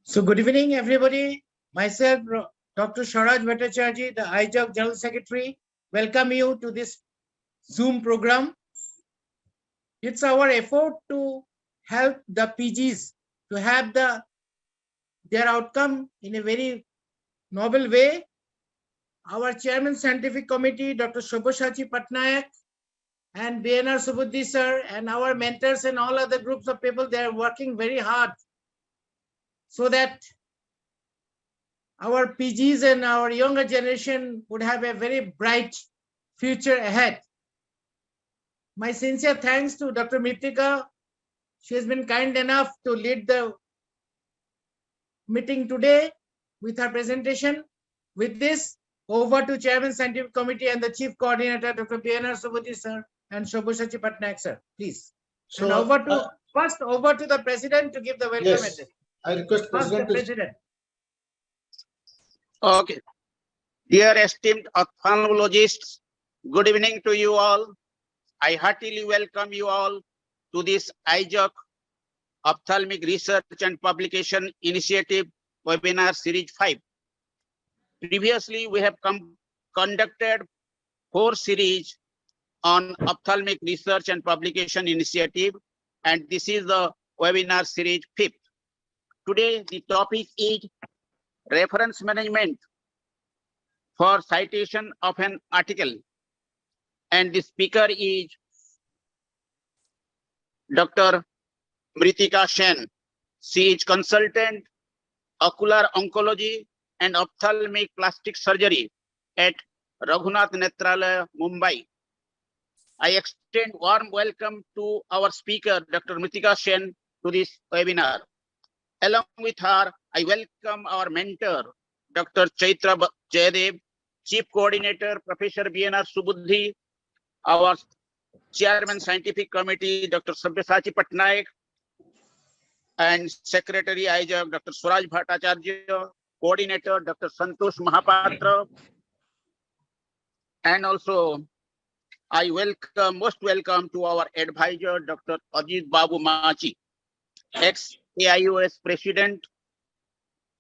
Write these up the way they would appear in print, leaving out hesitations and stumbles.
So good evening, everybody. Myself, Dr. Swaraj Bhattacharya, the EIZOC General Secretary, welcome you to this Zoom program. It's our effort to help the PGs to have their outcome in a very novel way. Our Chairman Scientific Committee, Dr. Shobhashachi Patnaik, and BNR Subudhi sir, and our mentors and all other groups of people, they are working very hard so that our PGs and our younger generation would have a very bright future ahead. My sincere thanks to Dr. Mitika. She has been kind enough to lead the meeting today with her presentation. With this, over to Chairman Scientific Committee and the Chief Coordinator, Dr. BNR Subudhi sir and Shobhashachi Patnaik sir, please. So and over to the President to give the welcome address. I request President. Okay. Dear esteemed ophthalmologists, good evening to you all. I heartily welcome you all to this EIZOC Ophthalmic Research and Publication Initiative Webinar Series 5. Previously, we have conducted 4 series on Ophthalmic Research and Publication Initiative, and this is the webinar series 5th. Today, the topic is reference management for citation of an article, and the speaker is Dr. Mritika Sen. She is consultant ocular oncology and ophthalmic plastic surgery at Raghunath Netralaya, Mumbai. I extend warm welcome to our speaker, Dr. Mritika Sen, to this webinar. Along with her, I welcome our mentor, Dr. Chaitra Jayadev, Chief Coordinator, Professor BNR Subudhi, our Chairman Scientific Committee, Dr. Sabyasachi Patnaik, and Secretary EIZOC, Dr. Swaraj Bhattacharya, Coordinator, Dr. Santosh Mahapatra, and also I most welcome to our advisor, Dr. Ajit Babu Machi, ex-AIOS President.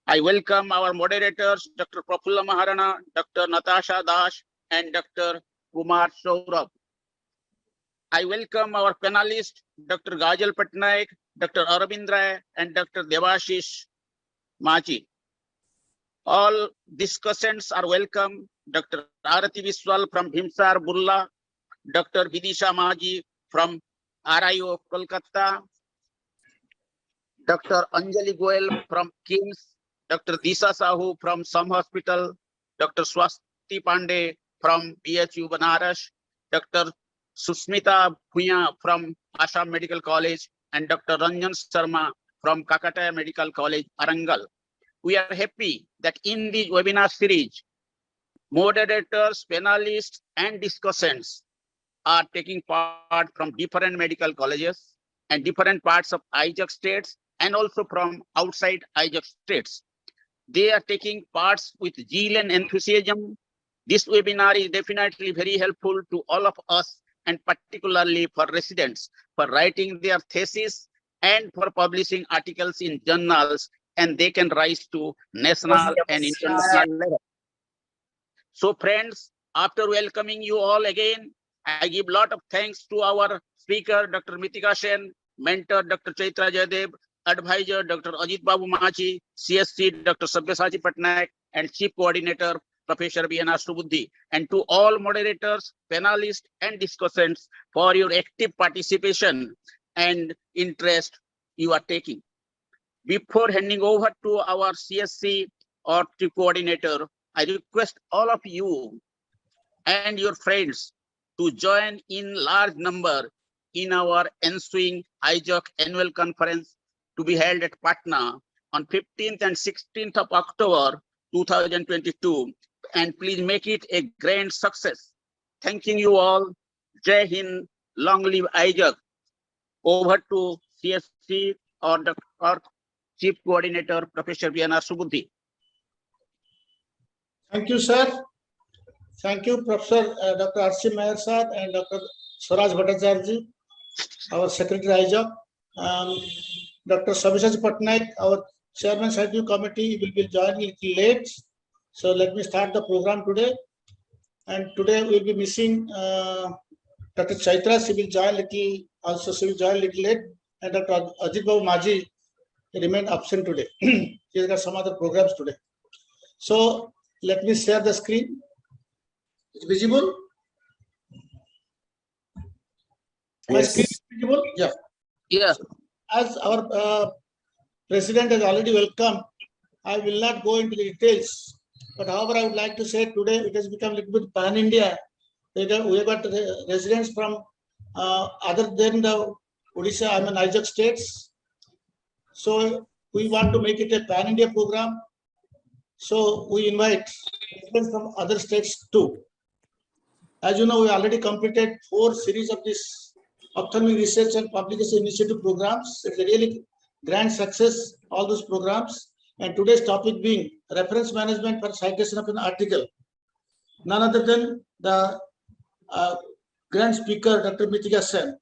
I welcome our moderators, Dr. Prafulla Maharana, Dr. Natasha Das, and Dr. Kumar Saurabh. I welcome our panelists, Dr. Gajal Patnaik, Dr. Arvind Rai, and Dr. Devashish Machi. All discussants are welcome. Dr. Arati Viswal from Bhimsar Burla, Dr. Vidisha Maji from RIO of Kolkata, Dr. Anjali Goel from KIMS, Dr. Disha Sahu from Some Hospital, Dr. Swasti Pandey from BHU Banaras, Dr. Susmita Bhuya from Assam Medical College, and Dr. Ranjan Sharma from Kakataya Medical College, Arangal. We are happy that in the webinar series, moderators, panelists, and discussants are taking part from different medical colleges and different parts of EIZOC states and also from outside EIZOC states. They are taking parts with zeal and enthusiasm. This webinar is definitely very helpful to all of us, and particularly for residents, for writing their thesis and for publishing articles in journals, and they can rise to national and international level. So friends, after welcoming you all again, I give a lot of thanks to our speaker, Dr. Mritika Sen, mentor, Dr. Chaitra Jayadev, advisor, Dr. Ajit Babu Machi, CSC, Dr. Sabyasachi Patnaik, and Chief Coordinator, Professor BNR Subudhi, and to all moderators, panelists, and discussants for your active participation and interest you are taking. Before handing over to our CSC or Chief Coordinator, I request all of you and your friends to join in large number in our ensuing EIZOC annual conference to be held at Patna on 15th and 16th of October 2022, and please make it a grand success. Thanking you all. Jai Hind, long live EIZOC. Over to CSC or Chief Coordinator, Professor BNR Subudhi. Thank you, sir. Thank you, Professor Dr. R.C. Mayer sir and Dr. Swaraj Bhattacharya, our Secretary EIZOC, Dr. Sabyasachi Patnaik, our Chairman Scientific Committee will be joining a little late. So let me start the program today. And today we'll be missing Dr. Chaitra. She will join little, also she will join little late. And Dr. Ajit Babu Maji remain absent today. He's got some other programs today. So let me share the screen. It's visible? My screen is visible? Yeah. Yeah. As our President has already welcomed, I will not go into the details. But however, I would like to say today it has become a little bit pan-India. We have got residents from other than the Odisha, EIZOC states. So we want to make it a pan-India program. So we invite residents from other states too. As you know, we already completed 4 series of this Ophthalmic Research and Publication Initiative programs. It's a really grand success, all those programs. And today's topic being reference management for citation of an article. None other than the grand speaker, Dr. Mithika Sen.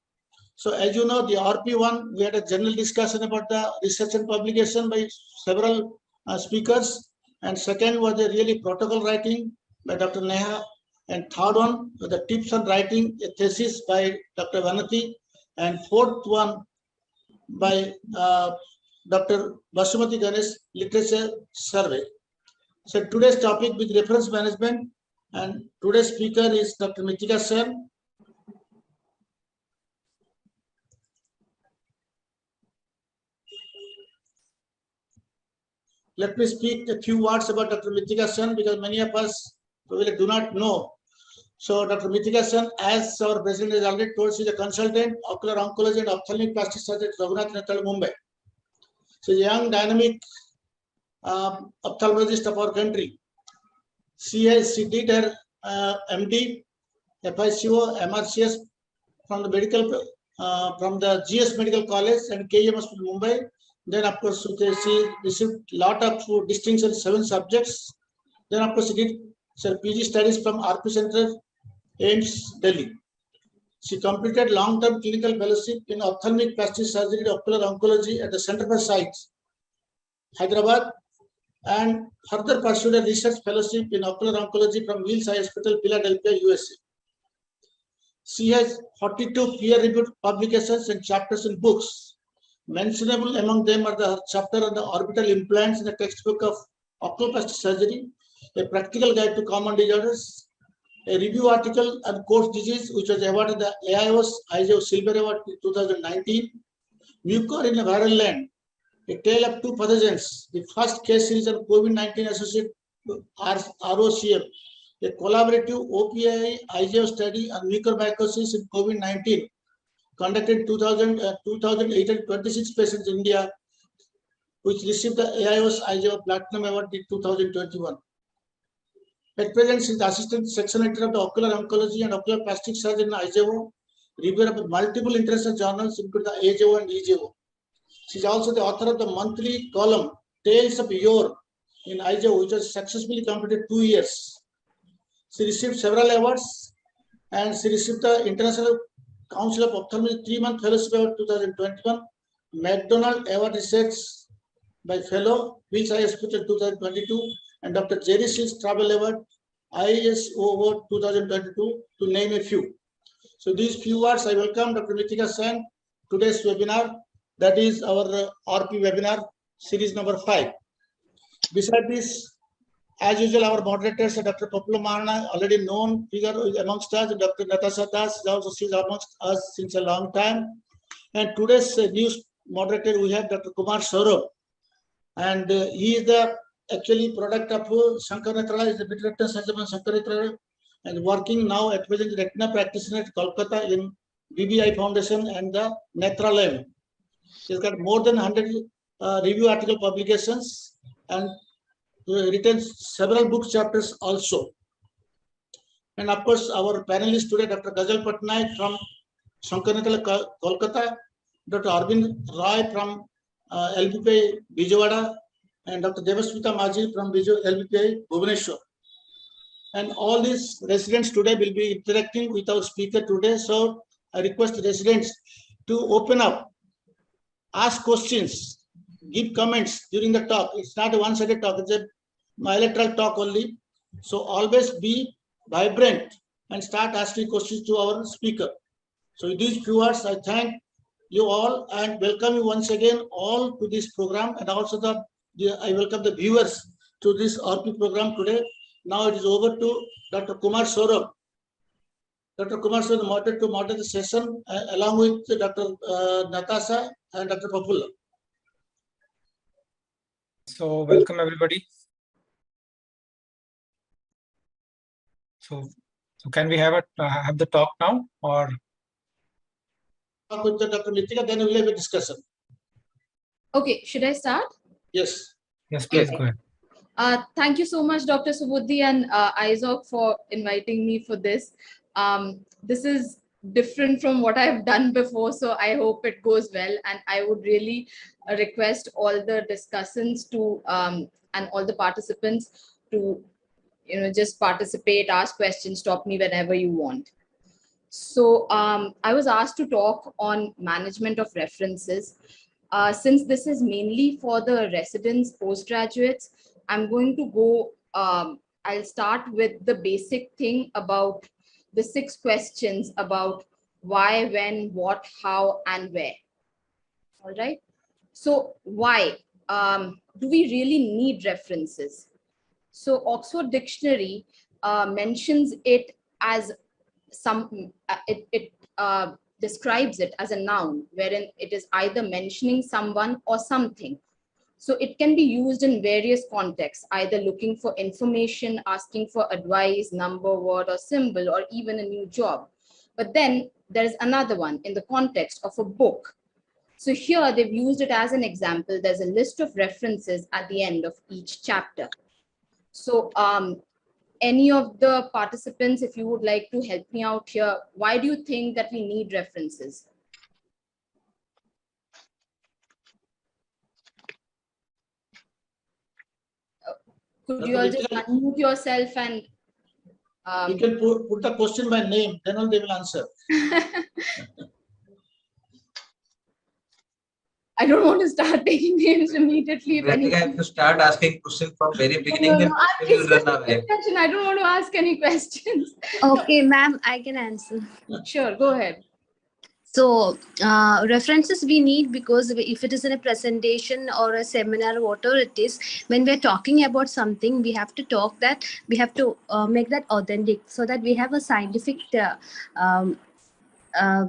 So as you know, the ORPI one, we had a general discussion about the research and publication by several speakers. And second was a really protocol writing by Dr. Neha. And third one, the tips on writing a thesis by Dr. Vanati. And fourth one by Dr. Basumati Ganesh, Literature Survey. So today's topic with reference management, and today's speaker is Dr. Mithika Sen. Let me speak a few words about Dr. Mithika Sen because many of us probably do not know. So Dr. Mithika Sen, as our president has already told, she is a consultant, ocular oncology and ophthalmic plastic surgery at Raghunath Natal, Mumbai. She is a young, dynamic ophthalmologist of our country. She did her MD, FICO, MRCS from the GS Medical College and KEM Hospital, Mumbai. Then, of course, she received a lot of distinctions in 7 subjects. Then, of course, she did her PG studies from ORPI Center, AIMS, Delhi. She completed long-term clinical fellowship in ophthalmic plastic surgery and ocular oncology at the Center for Sights, Hyderabad, and further pursued a research fellowship in ocular oncology from Wills Eye Hospital, Philadelphia, USA. She has 42 peer-reviewed publications and chapters in books. Mentionable among them are the chapter on the orbital implants in the textbook of oculoplastic surgery, a practical guide to common disorders, a review article on coarse disease, which was awarded the EIZOC Silver Award in 2019, Mucor in a Viral Land, a tale of 2 pathogens, the first case series on COVID-19 associated ROCM, a collaborative OPI IGO study on mucormycosis in COVID-19, conducted in 2,826 patients in India, which received the EIZOC Platinum Award in 2021. At present, she is the assistant section editor of the ocular oncology and ocular plastic surgery in IJO, reviewer of multiple international journals, including the AJO and EJO. She is also the author of the monthly column Tales of Yore in IJO, which was successfully completed 2 years. She received several awards, and she received the International Council of Ophthalmic 3-month Fellowship Award 2021, McDonald Award Research by Fellow, Wills Eye Hospital 2022, and Dr. Jerry Seals Travel Award, ISO Award 2022, to name a few. So these few words, I welcome Dr. Mithika Sen, today's webinar, that is our ORPI webinar, series number 5. Besides this, as usual, our moderators are Dr. Popula Mahana, already known figure amongst us, and Dr. Natasha Das is also she's amongst us since a long time. And today's news moderator, we have Dr. Kumar Saurabh, and he is the actually product of Shankar Netrala, is the Retina surgeon of Shankar Netrala, and working now at present retina practitioner at Kolkata in BBI Foundation and the Netralayam. He's got more than 100 review article publications and written several book chapters also. And of course, our panelists today, Dr. Gajal Patnaik from Shankar Netrala, Kolkata, Dr. Arvind Roy from LBPI Vijayawada, and Dr. Devasmita Maji from LBPI Bhubaneswar. And all these residents today will be interacting with our speaker today. So I request the residents to open up, ask questions, give comments during the talk. It's not a one-sided talk, it's a bilateral talk only. So always be vibrant and start asking questions to our speaker. So with these few words, I thank you all and welcome you once again all to this program, and also I welcome the viewers to this ORPI program today. Now it is over to Dr. Kumar Saurabh. Dr. Kumar Saurabh to moderate the session along with Dr. Natasha and Dr. Papulla. So welcome everybody. So can we have the talk now, or Talk with Dr. Nitika, then we'll have a discussion. Okay, should I start? Yes. yes, please Okay. go ahead. Thank you so much, Dr. Subudhi and EIZOC for inviting me for this. This is different from what I've done before, so I hope it goes well. And I would really request all the discussants to and all the participants to just participate, ask questions, stop me whenever you want. So I was asked to talk on management of references. Since this is mainly for the residents, postgraduates, I'm going to go, I'll start with the basic thing about the 6 questions about why, when, what, how, and where. All right. So why do we really need references? So Oxford Dictionary mentions it as it describes it as a noun, wherein it is either mentioning someone or something. So it can be used in various contexts, either looking for information, asking for advice, number, word, or symbol, or even a new job. But then there's another one in the context of a book. So here they've used it as an example. There's a list of references at the end of each chapter. So any of the participants, if you would like to help me out here, why do you think that we need references? Could you all just unmute yourself and You can put the question by name, then all they will answer. I don't want to start taking names immediately. If I have to start asking questions from very beginning, then people will run away. I don't want to ask any questions. Okay, ma'am, I can answer. Sure, go ahead. So references we need because if it is in a presentation or a seminar, whatever it is, when we're talking about something, we have to make that authentic so that we have a scientific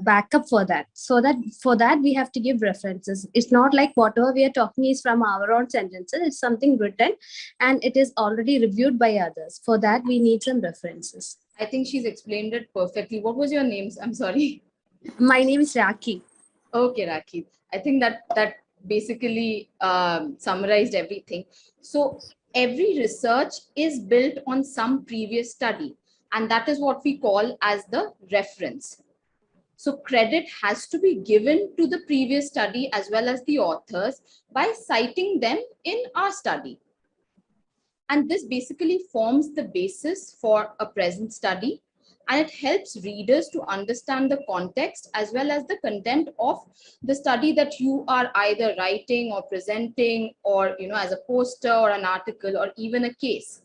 backup for that. So that for that we have to give references. It's not like whatever we are talking is from our own sentences. It's something written and it is already reviewed by others. For that we need some references. I think she's explained it perfectly. What was your name? I'm sorry. My name is Raki. Okay, Raki. I think that basically summarized everything. So every research is built on some previous study, and that is what we call as the reference. So credit has to be given to the previous study as well as the authors by citing them in our study. And this basically forms the basis for a present study, and it helps readers to understand the context as well as the content of the study that you are either writing or presenting, or as a poster or an article or even a case.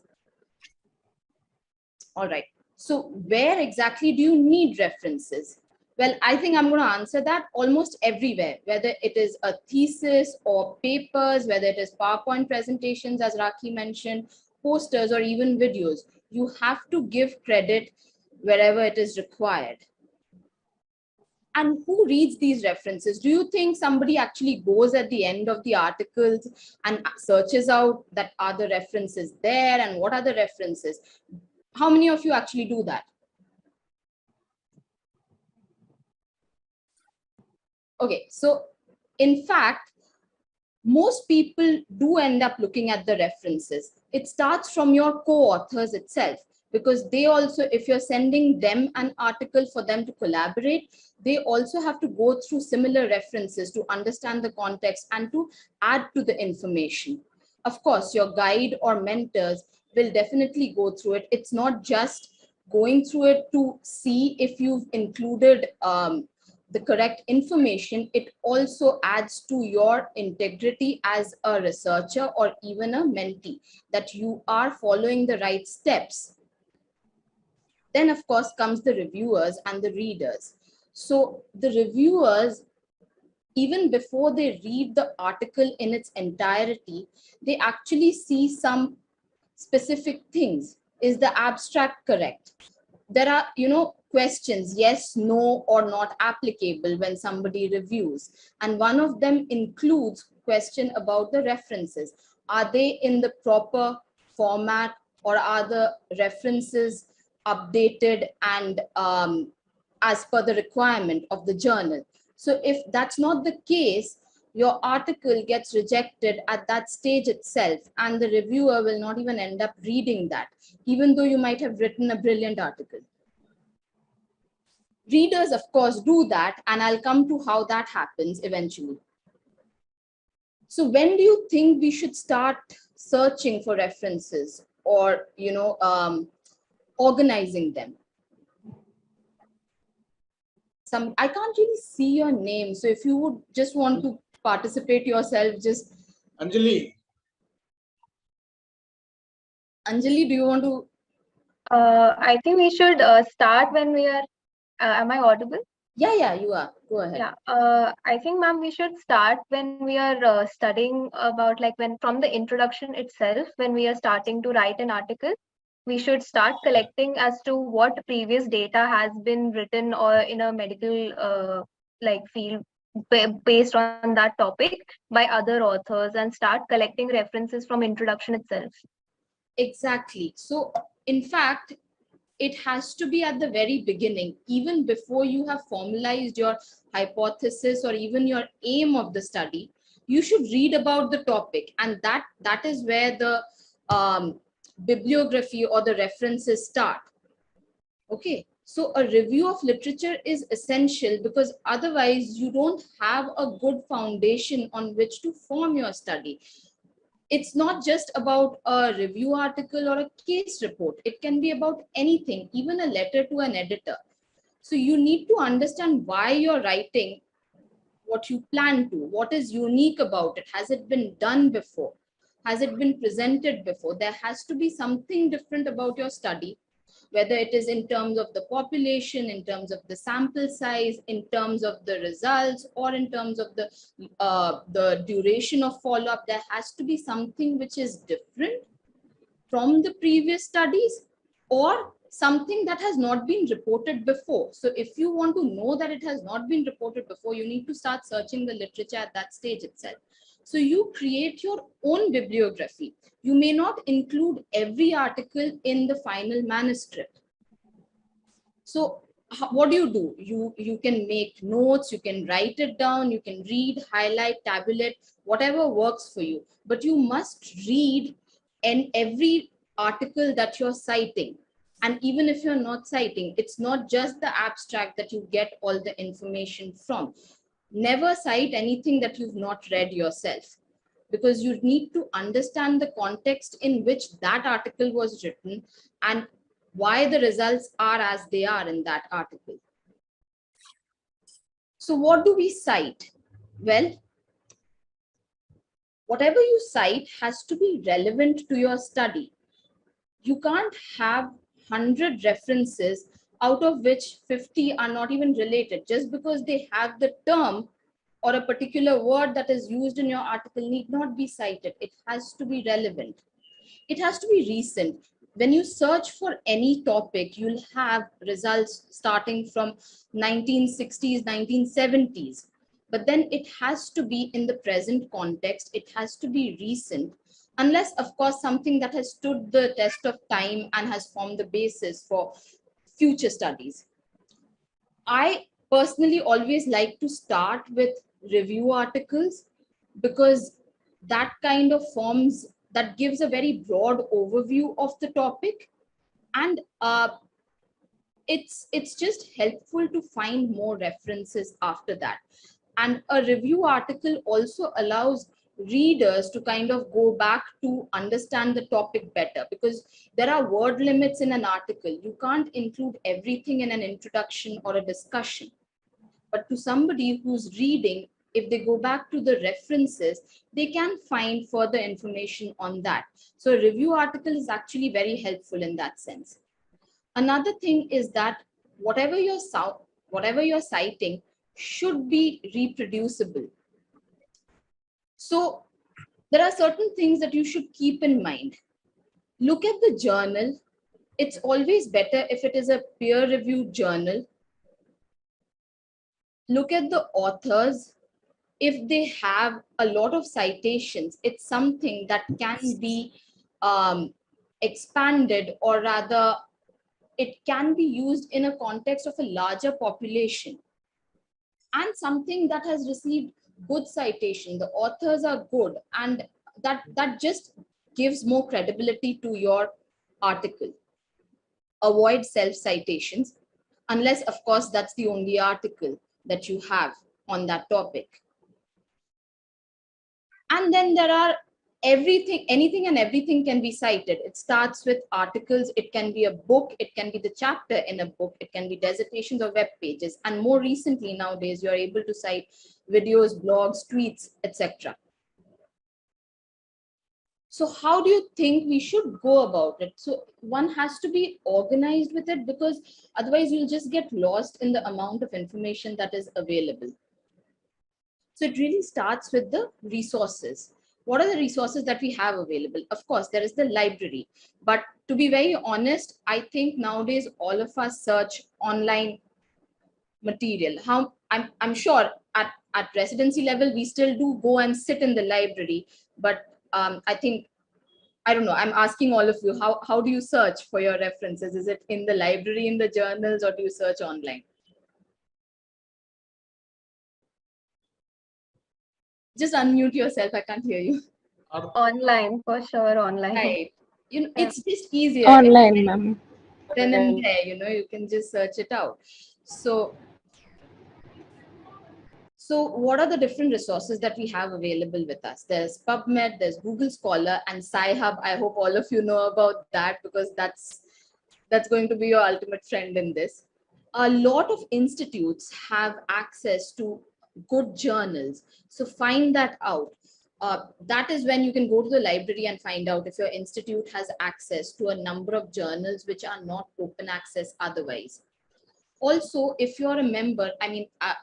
All right. So where exactly do you need references? Well, I think I'm going to answer that almost everywhere, whether it is a thesis or papers, whether it is PowerPoint presentations, as Raki mentioned, posters, or even videos. You have to give credit wherever it is required. And who reads these references? Do you think somebody actually goes at the end of the articles and searches out that are the references there and what are the references? How many of you actually do that? Okay, so in fact, most people do end up looking at the references. It starts from your co-authors itself, because they also, if you're sending them an article for them to collaborate, they also have to go through similar references to understand the context and to add to the information. Of course, your guide or mentors will definitely go through it. It's not just going through it to see if you've included the correct information, it also adds to your integrity as a researcher or even a mentee, that you are following the right steps. Then of course comes the reviewers and the readers. So the reviewers, even before they read the article in its entirety, they actually see some specific things. Is the abstract correct? There are, questions, yes, no, or not applicable when somebody reviews. And one of them includes question about the references. Are they in the proper format, or are the references updated and as per the requirement of the journal? So if that's not the case, your article gets rejected at that stage itself, and the reviewer will not even end up reading that, even though you might have written a brilliant article. Readers, of course, do that, and I'll come to how that happens eventually. So when do you think we should start searching for references, or organizing them? I can't really see your name, so if you would just want to participate yourself, just Anjali, Anjali, do you want to? I think we should start when we are. Am I audible? Yeah, you are. Go ahead. Yeah. I think, ma'am, we should start when we are studying about, like, when from the introduction itself, when we are starting to write an article, we should start collecting as to what previous data has been written or in a medical like field based on that topic by other authors, and start collecting references from introduction itself. Exactly. So in fact, it has to be at the very beginning, even before you have formalized your hypothesis or even your aim of the study. You should read about the topic, and that is where the bibliography or the references start. Okay, so a review of literature is essential, because otherwise you don't have a good foundation on which to form your study. It's not just about a review article or a case report. It can be about anything, even a letter to an editor. So you need to understand why you're writing what you plan to, what is unique about it. Has it been done before? Has it been presented before? There has to be something different about your study, whether it is in terms of the population, in terms of the sample size, in terms of the results, or in terms of the duration of follow-up. There has to be something which is different from the previous studies, or something that has not been reported before. So if you want to know that it has not been reported before, you need to start searching the literature at that stage itself. So you create your own bibliography. You may not include every article in the final manuscript. So what do? You can make notes, you can write it down, you can read, highlight, tabulate, whatever works for you. But you must read every article that you're citing. And even if you're not citing, it's not just the abstract that you get all the information from. Never cite anything that you've not read yourself, because you need to understand the context in which that article was written and why the results are as they are in that article. So what do we cite? Well, whatever you cite has to be relevant to your study. You can't have 100 references out of which 50 are not even related. Just because they have the term or a particular word that is used in your article need not be cited. It has to be relevant. It has to be recent. When you search for any topic, you'll have results starting from 1960s, 1970s. But then it has to be in the present context. It has to be recent, unless, of course, something that has stood the test of time and has formed the basis for future studies. I personally always like to start with review articles, because that kind of that gives a very broad overview of the topic, and it's just helpful to find more references after that. And a review article also allows readers to kind of go back to understand the topic better, because there are word limits in an article. You can't include everything in an introduction or a discussion. But to somebody who's reading, if they go back to the references, they can find further information on that. So a review article is actually very helpful in that sense. Another thing is that whatever you're citing should be reproducible. So there are certain things that you should keep in mind. Look at the journal. It's always better if it is a peer-reviewed journal. Look at the authors. If they have a lot of citations, it's something that can be expanded, or rather it can be used in a context of a larger population, and something that has received good citation. The authors are good, and that just gives more credibility to your article. Avoid self-citations, unless of course that's the only article that you have on that topic. And then there are anything and everything can be cited. It starts with articles, it can be a book, it can be the chapter in a book, it can be dissertations or web pages. And more recently nowadays, you're able to cite videos, blogs, tweets, etc. So how do you think we should go about it? So one has to be organized with it, because otherwise you'll just get lost in the amount of information that is available. So it really starts with the resources. What are the resources that we have available? Of course, there is the library. But to be very honest, I think nowadays all of us search online material. I'm sure at residency level, we still do go and sit in the library. But I don't know, I'm asking all of you, how do you search for your references? Is it in the library, in the journals, or do you search online? Just unmute yourself, I can't hear you. Online, for sure, online. Right. You know, Yeah. it's just easier. Online, ma'am. Then and there, you can just search it out. So what are the different resources that we have available with us? There's PubMed, there's Google Scholar, and Sci-Hub. I hope all of you know about that, because that's going to be your ultimate friend in this. A lot of institutes have access to good journals. So find that out. That is when you can go to the library and find out if your institute has access to a number of journals which are not open access otherwise. Also, if you're a member,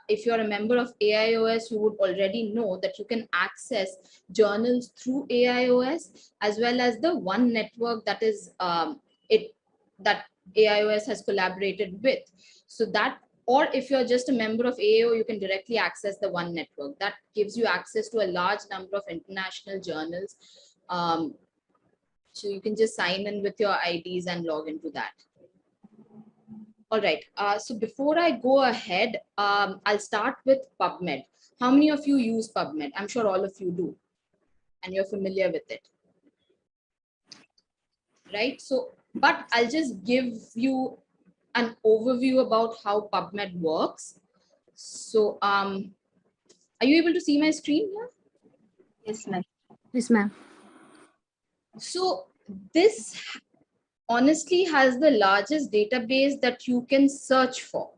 if you're a member of AIOS, you would already know that you can access journals through AIOS, as well as the one network that is that AIOS has collaborated with. So that, or if you're just a member of AAO, you can directly access the one network. That gives you access to a large number of international journals. So you can just sign in with your IDs and log into that. All right, so before I go ahead, I'll start with PubMed. How many of you use PubMed? I'm sure all of you do, and you're familiar with it, right? So, but I'll just give you an overview about how PubMed works. So, are you able to see my screen here? Yes, ma'am. Yes, ma'am. So this honestly has the largest database that you can search for,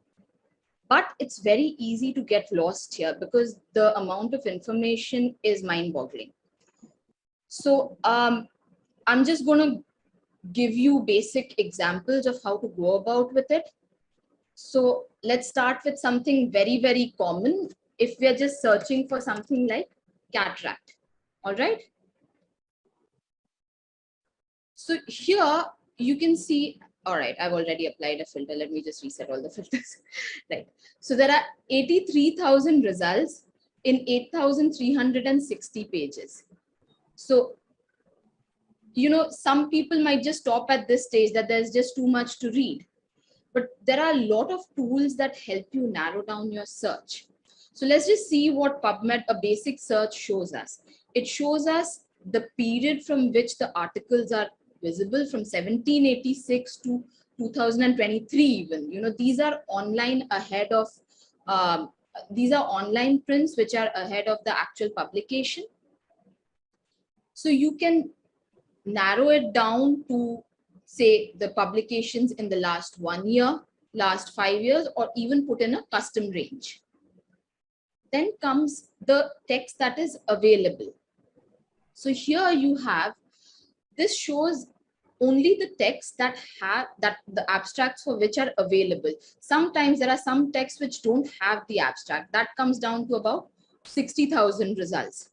but it's very easy to get lost here because the amount of information is mind-boggling. So I'm just going to give you basic examples of how to go about with it. So let's start with something very, very common. If we are just searching for something like cataract, all right? So here you can see, all right, I've already applied a filter. Let me just reset all the filters. Right. So there are 83,000 results in 8,360 pages. So, you know, some people might just stop at this stage that there's just too much to read. But there are a lot of tools that help you narrow down your search. So let's just see what PubMed, a basic search, shows us. It shows us the period from which the articles are visible, from 1786 to 2023 even. You know, these are online ahead of, these are online prints which are ahead of the actual publication. So you can narrow it down to, say, the publications in the last 1 year, last 5 years, or even put in a custom range. Then comes the text that is available. So here you have, this shows only the text that the abstracts for which are available. Sometimes there are some texts which don't have the abstract. That comes down to about 60,000 results.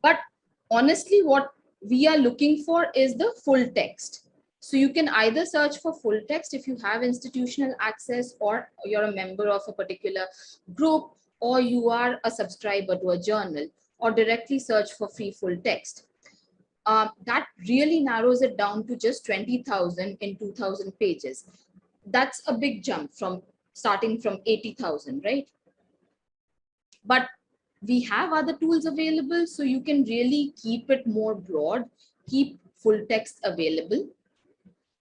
But honestly, what we are looking for is the full text. So you can either search for full text if you have institutional access, or you're a member of a particular group, or you are a subscriber to a journal, or directly search for free full text. That really narrows it down to just 20,000 in 2,000 pages. That's a big jump from starting from 80,000, right? But we have other tools available, so you can really keep it more broad, keep full text available.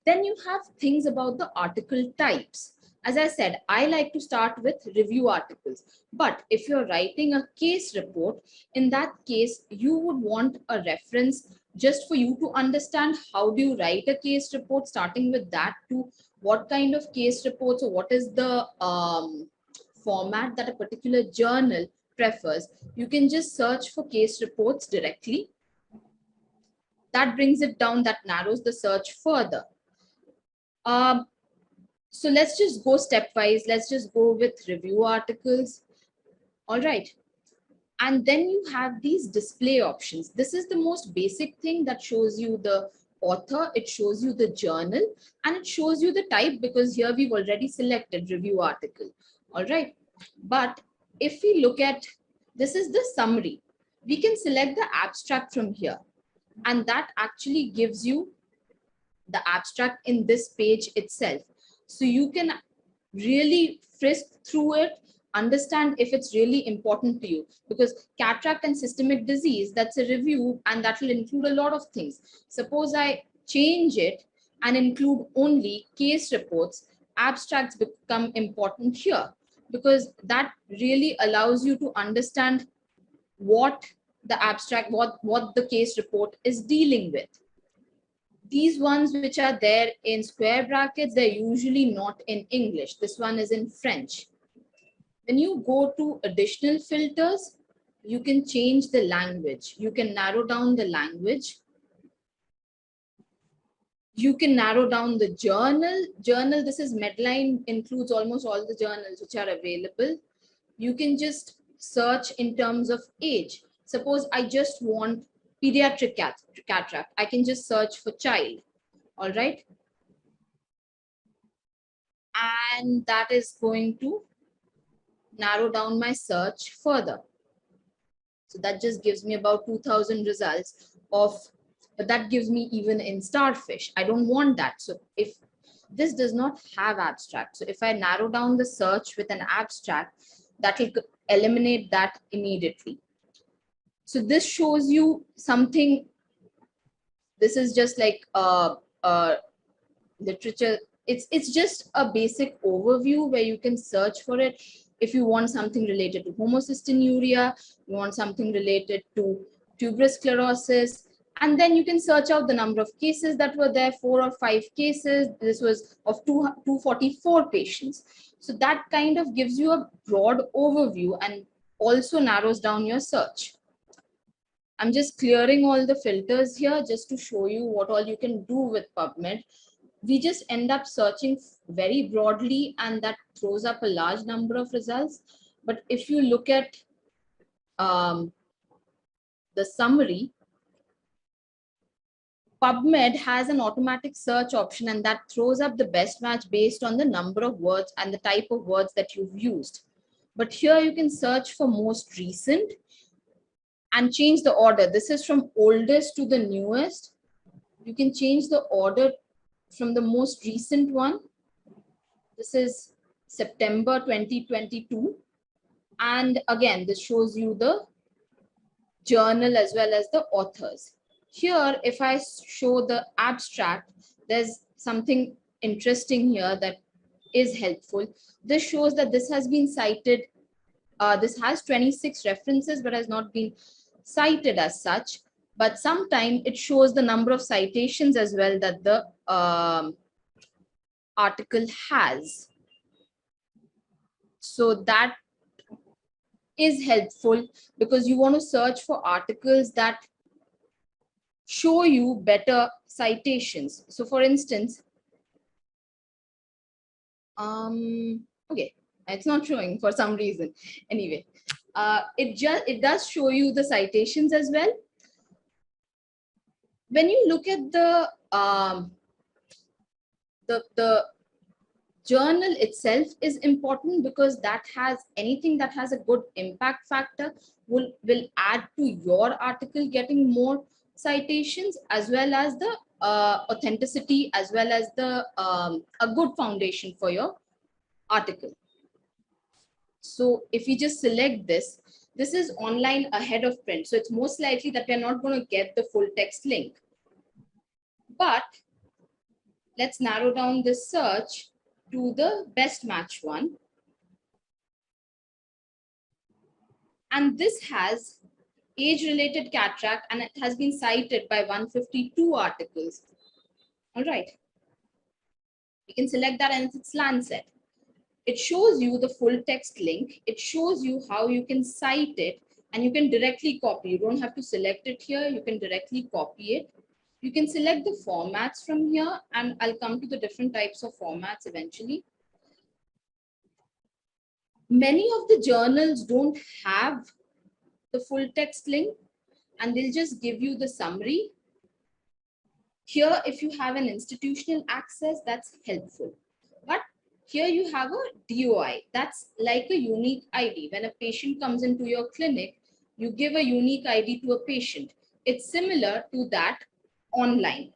Then you have things about the article types. As I said, I like to start with review articles. But if you're writing a case report, in that case, you would want a reference just for you to understand how do you write a case report, starting with that to what kind of case reports, or what is the format that a particular journal prefers. You can just search for case reports directly. That brings it down, that narrows the search further. So let's just go stepwise. Let's just go with review articles. All right. And then you have these display options. This is the most basic thing that shows you the author, it shows you the journal, and it shows you the type, because here we've already selected review article. All right. But if we look at, this is the summary. We can select the abstract from here, and that actually gives you the abstract in this page itself. So you can really frisk through it, understand if it's really important to you, because cataract and systemic disease, that's a review, and that will include a lot of things. Suppose I change it and include only case reports, abstracts become important here, because that really allows you to understand what the abstract, what the case report is dealing with. These ones which are there in square brackets, they're usually not in English. This one is in French. When you go to additional filters, you can change the language. You can narrow down the language. You can narrow down the journal. Journal, this is Medline, includes almost all the journals which are available. You can just search in terms of age. Suppose I just want pediatric cataract. I can just search for child. All right. And that is going to narrow down my search further. So that just gives me about 2,000 results of, but that gives me even in starfish. I don't want that. So if this does not have abstract, so if I narrow down the search with an abstract, that will eliminate that immediately. So this shows you something. This is just like literature. It's just a basic overview where you can search for it. If you want something related to homocystinuria, you want something related to tuberous sclerosis, and then you can search out the number of cases that were there, 4 or 5 cases. This was of 244 patients. So that kind of gives you a broad overview and also narrows down your search. I'm just clearing all the filters here just to show you what all you can do with PubMed. We just end up searching very broadly, and that throws up a large number of results. But if you look at the summary, PubMed has an automatic search option, and that throws up the best match based on the number of words and the type of words that you've used. But here you can search for most recent and change the order. This is from oldest to the newest. You can change the order from the most recent one. This is September 2022. And again, this shows you the journal as well as the authors. Here, if I show the abstract, there's something interesting here that is helpful. This shows that this has been cited. This has 26 references, but has not been cited as such. But sometimes it shows the number of citations as well that the article has. So that is helpful because you want to search for articles that show you better citations. So for instance, okay, it's not showing for some reason. Anyway, it does show you the citations as well. When you look at the journal itself is important because that has anything that has a good impact factor will add to your article getting more citations, as well as the authenticity, as well as the a good foundation for your article. So if we just select this is online ahead of print, so it's most likely that we're not going to get the full text link. But let's narrow down this search to the best match one. And this has age-related cataract, and it has been cited by 152 articles. All right. You can select that, and it's Lancet. It shows you the full text link. It shows you how you can cite it, and you can directly copy. You don't have to select it here. You can directly copy it. You can select the formats from here, and I'll come to the different types of formats eventually. Many of the journals don't have the full text link, and they'll just give you the summary. Here, if you have an institutional access, that's helpful. But here you have a DOI. That's like a unique ID. When a patient comes into your clinic, you give a unique ID to a patient. It's similar to that online.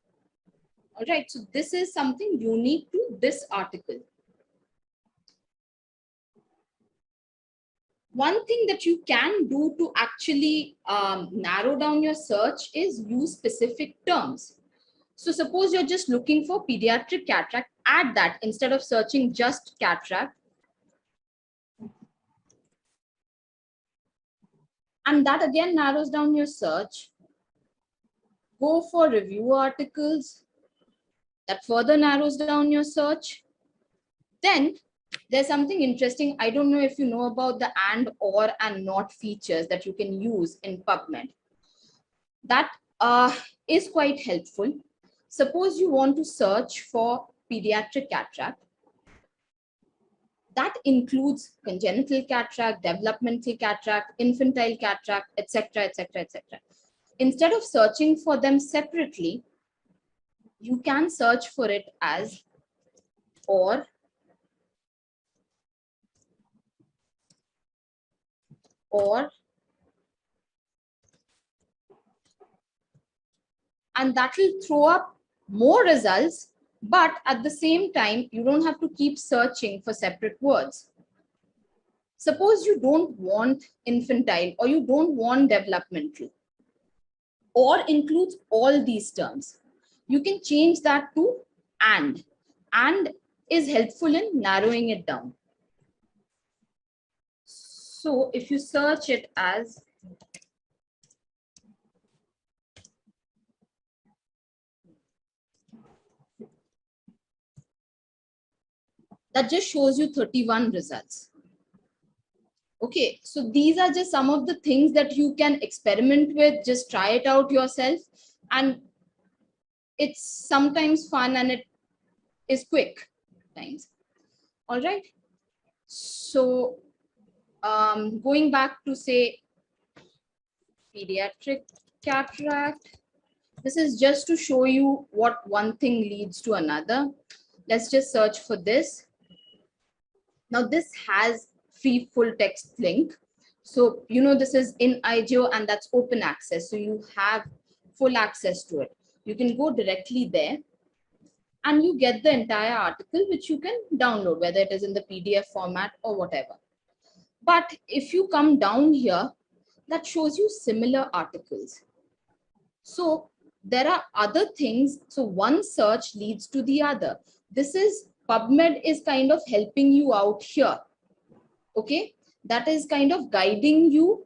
All right, so this is something unique to this article. One thing that you can do to actually narrow down your search is use specific terms. So suppose you're just looking for pediatric cataract, add that instead of searching just cataract. And that again narrows down your search. Go for review articles. That further narrows down your search. Then there's something interesting. I don't know if you know about the and, or, and not features that you can use in PubMed. That is quite helpful. Suppose you want to search for pediatric cataract. That includes congenital cataract, developmental cataract, infantile cataract, etc., etc., etc. Instead of searching for them separately, you can search for it as or, and that will throw up more results, but at the same time, you don't have to keep searching for separate words. Suppose you don't want infantile, or you don't want developmental, or includes all these terms. You can change that to and is helpful in narrowing it down. So if you search it as that just shows you 31 results. Okay, so these are just some of the things that you can experiment with, just try it out yourself. And it's sometimes fun and it is quick times. All right. So going back to say pediatric cataract, this is just to show you what one thing leads to another. Let's just search for this. Now this has free full text link. So, you know, this is in EIZOC and that's open access. So you have full access to it. You can go directly there and you get the entire article, which you can download, whether it is in the PDF format or whatever. But if you come down here, that shows you similar articles. So there are other things. So one search leads to the other. This is PubMed is kind of helping you out here. Okay, that is kind of guiding you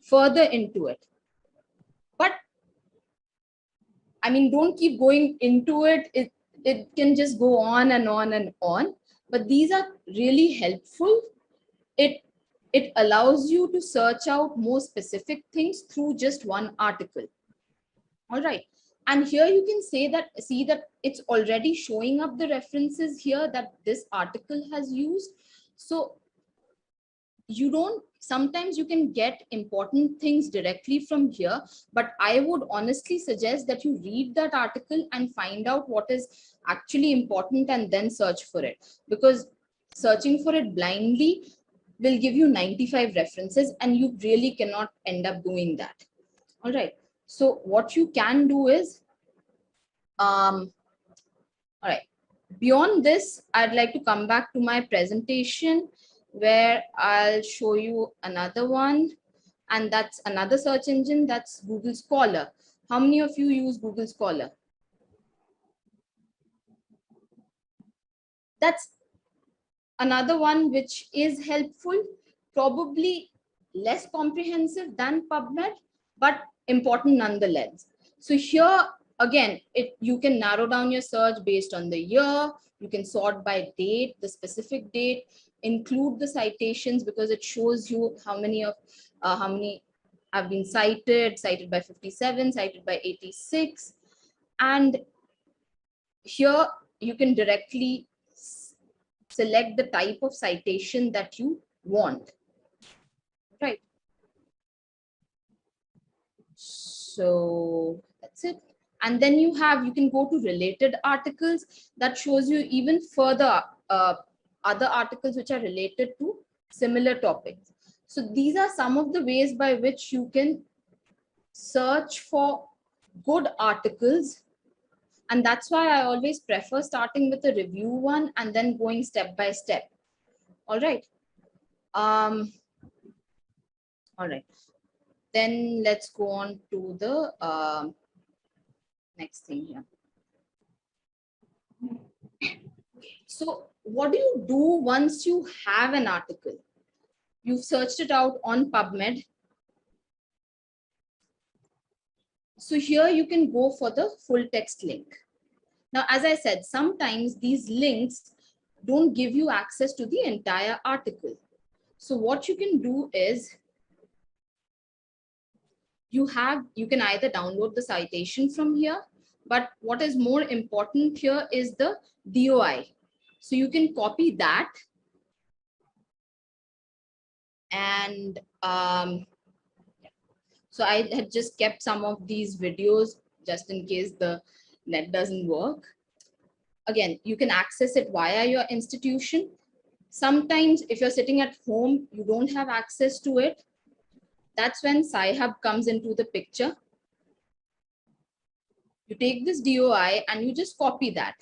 further into it. But I mean, don't keep going into it. It can just go on and on and on. But these are really helpful. It it allows you to search out more specific things through just one article. All right. And here you can see that it's already showing up the references here that this article has used. So sometimes you can get important things directly from here, but I would honestly suggest that you read that article and find out what is actually important and then search for it, because searching for it blindly will give you 95 references and you really cannot end up doing that. All right. So what you can do is, all right, beyond this, I'd like to come back to my presentation where I'll show you another one, and that's another search engine, that's Google Scholar. How many of you use Google Scholar? That's another one which is helpful, probably less comprehensive than PubMed, but important nonetheless. So here again, you can narrow down your search based on the year. You can sort by date, the specific date, include the citations because it shows you how many have been cited by 57, cited by 86. And here you can directly select the type of citation that you want, right? So that's it. And then you can go to related articles. That shows you even further other articles which are related to similar topics. So these are some of the ways by which you can search for good articles. And that's why I always prefer starting with a review one and then going step by step. All right. All right. Then let's go on to the next thing here. So what do you do once you have an article? You've searched it out on PubMed. So here you can go for the full text link. Now, as I said, sometimes these links don't give you access to the entire article. So what you can do is you can either download the citation from here, but what is more important here is the DOI. So you can copy that and so I had just kept some of these videos just in case the net doesn't work. Again, you can access it via your institution. Sometimes if you're sitting at home, you don't have access to it. That's when Sci-Hub comes into the picture. You take this DOI and you just copy that.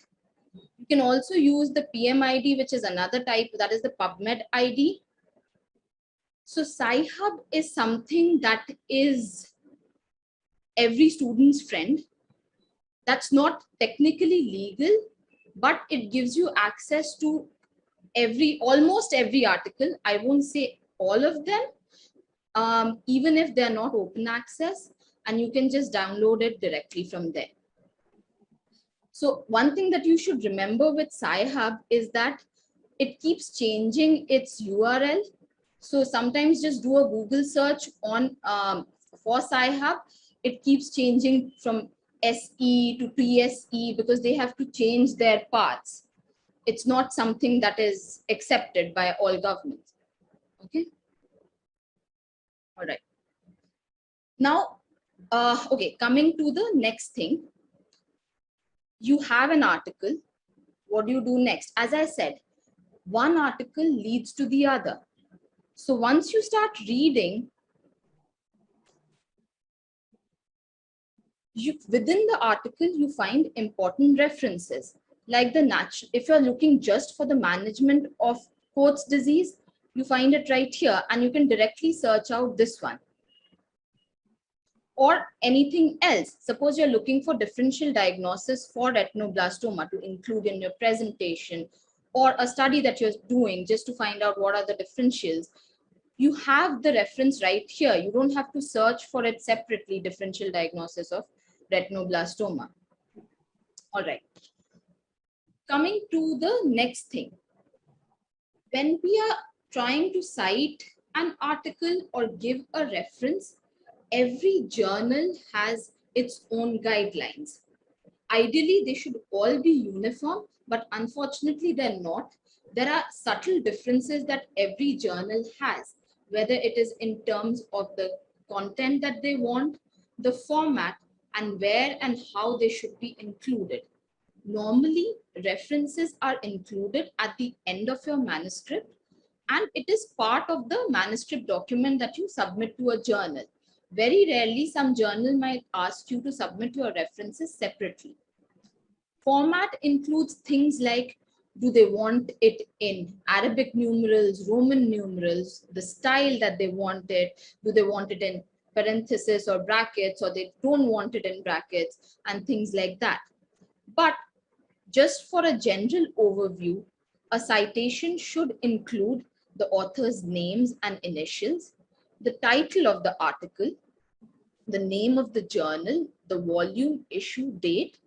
You can also use the PMID, which is another type, that is the PubMed ID. So Sci-Hub is something that is every student's friend. That's not technically legal, but it gives you access to almost every article. I won't say all of them, even if they're not open access, and you can just download it directly from there. So one thing that you should remember with Sci-Hub is that it keeps changing its URL. So sometimes just do a Google search on for Sci-Hub. It keeps changing from SE to TSE because they have to change their paths. It's not something that is accepted by all governments. Okay. All right. Now, okay, coming to the next thing. You have an article. What do you do next? As I said, one article leads to the other. So once you start reading, within the article, you find important references like if you're looking just for the management of Coats disease, you find it right here and you can directly search out this one. Or anything else. Suppose you're looking for differential diagnosis for retinoblastoma to include in your presentation, or a study that you're doing just to find out what are the differentials. You have the reference right here. You don't have to search for it separately, differential diagnosis of retinoblastoma. All right. Coming to the next thing. When we are trying to cite an article or give a reference, every journal has its own guidelines. Ideally, they should all be uniform, but unfortunately, they're not. There are subtle differences that every journal has, whether it is in terms of the content that they want, the format, and where and how they should be included. Normally, references are included at the end of your manuscript, and it is part of the manuscript document that you submit to a journal. Very rarely, some journal might ask you to submit your references separately. Format includes things like, do they want it in Arabic numerals, Roman numerals, the style that they want it, do they want it in parentheses or brackets, or they don't want it in brackets, and things like that. But just for a general overview, a citation should include the author's names and initials, the title of the article, the name of the journal, the volume, issue, date,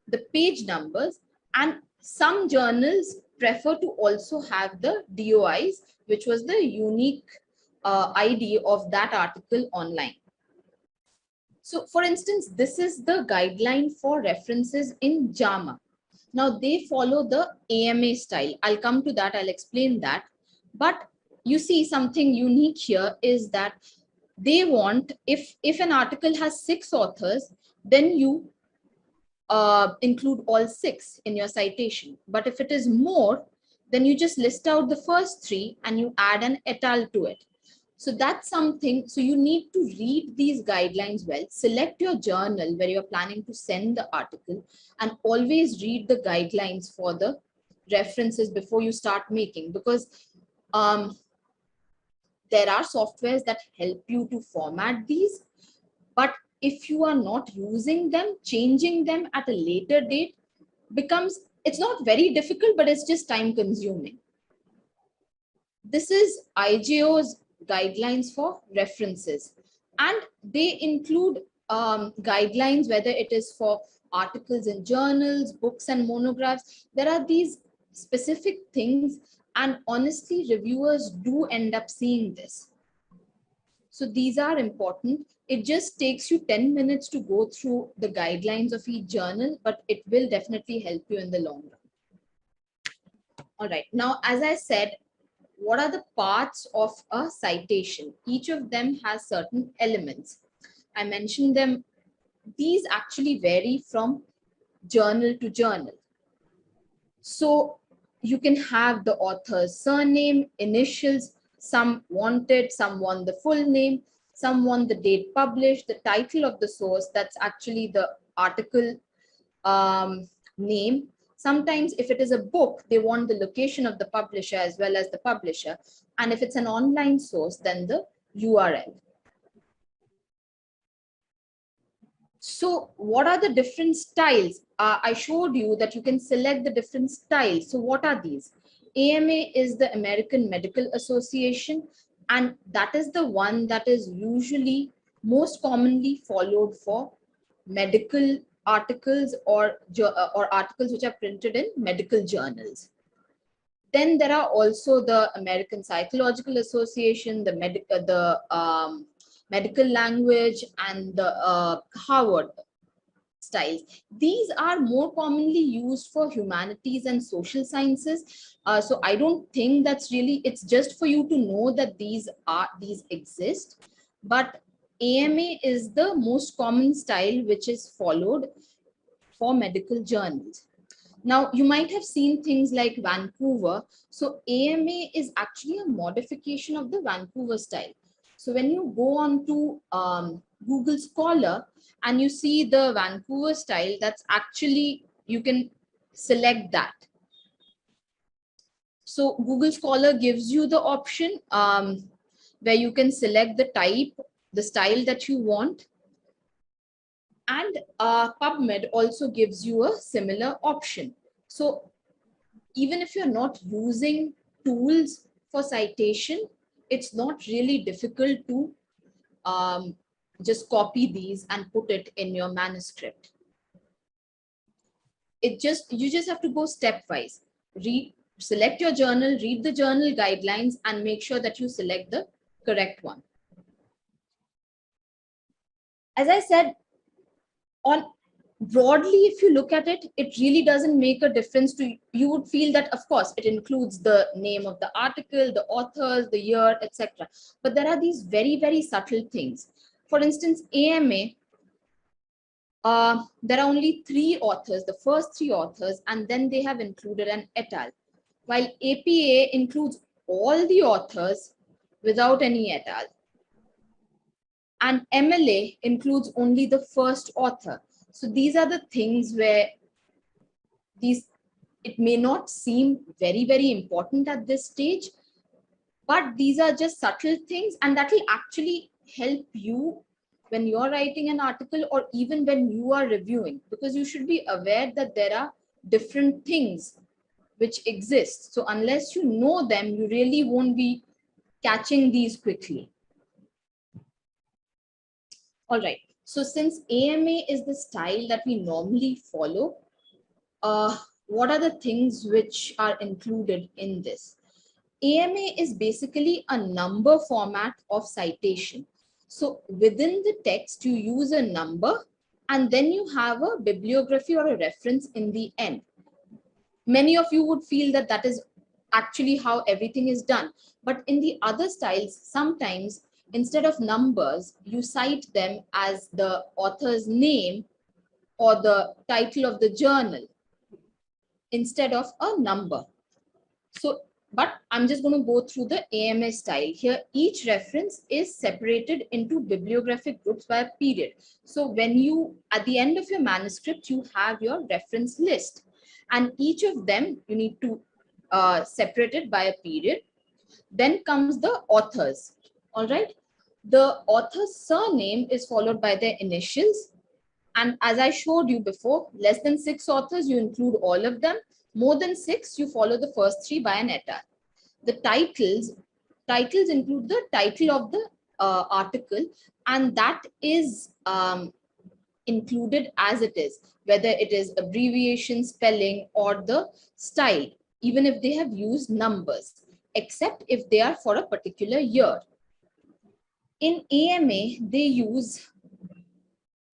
the page numbers, and some journals prefer to also have the DOIs, which was the unique ID of that article online. So for instance, this is the guideline for references in JAMA. Now they follow the AMA style. I'll come to that, I'll explain that. But you see something unique here is that they want, if an article has 6 authors, then you include all 6 in your citation. But if it is more, then you just list out the first 3 and you add an et al to it. So that's something, so you need to read these guidelines well, select your journal where you're planning to send the article, and always read the guidelines for the references before you start making, because there are softwares that help you to format these, but if you are not using them, changing them at a later date becomes, it's not very difficult, but it's just time consuming. This is IJO's guidelines for references, and they include guidelines, whether it is for articles in journals, books and monographs. There are these specific things, and honestly, reviewers do end up seeing this. So these are important. It just takes you 10 minutes to go through the guidelines of each journal, but it will definitely help you in the long run. All right, now, as I said, what are the parts of a citation? Each of them has certain elements. I mentioned them. These actually vary from journal to journal. So you can have the author's surname, initials, some want it, some want the full name, some want the date published, the title of the source, that's actually the article name. Sometimes if it is a book, they want the location of the publisher as well as the publisher. And if it's an online source, then the URL. So what are the different styles? I showed you that you can select the different styles. So what are these? AMA is the American Medical Association, and that is the one that is usually most commonly followed for medical articles or articles which are printed in medical journals. Then there are also the American Psychological Association, the medical language, and the Harvard styles. These are more commonly used for humanities and social sciences. So I don't think that's really, it's just for you to know that these exist. But AMA is the most common style which is followed for medical journals. Now, you might have seen things like Vancouver. So AMA is actually a modification of the Vancouver style. So when you go on to Google Scholar and you see the Vancouver style, that's actually, you can select that. So Google Scholar gives you the option where you can select the type, the style that you want. And PubMed also gives you a similar option. So even if you're not using tools for citation, it's not really difficult to just copy these and put it in your manuscript. You just have to go stepwise. Select your journal, read the journal guidelines, and make sure that you select the correct one. As I said, on broadly, if you look at it, it really doesn't make a difference to you. You would feel that, of course, it includes the name of the article, the authors, the year, etc. But there are these very, very subtle things. For instance, AMA, there are only 3 authors, the first 3 authors, and then they have included an et al. While APA includes all the authors without any et al. And MLA includes only the first author. So these are the things where it may not seem very, very important at this stage, but these are just subtle things, and that will actually help you when you're writing an article or even when you are reviewing, because you should be aware that there are different things which exist. So unless you know them, you really won't be catching these quickly. All right. So since AMA is the style that we normally follow, what are the things which are included in this? AMA is basically a number format of citation. So within the text, you use a number and then you have a bibliography or a reference in the end. Many of you would feel that that is actually how everything is done. But in the other styles, sometimes instead of numbers, you cite them as the author's name or the title of the journal instead of a number. So, but I'm just going to go through the AMA style. Here, each reference is separated into bibliographic groups by a period. So when you, at the end of your manuscript, you have your reference list, and each of them you need to separate it by a period. Then comes the authors. All right. The author's surname is followed by their initials. And as I showed you before, less than 6 authors, you include all of them. More than 6, you follow the first 3 by an et al. The titles include the title of the article, and that is included as it is, whether it is abbreviation, spelling, or the style, even if they have used numbers, except if they are for a particular year. In AMA, they use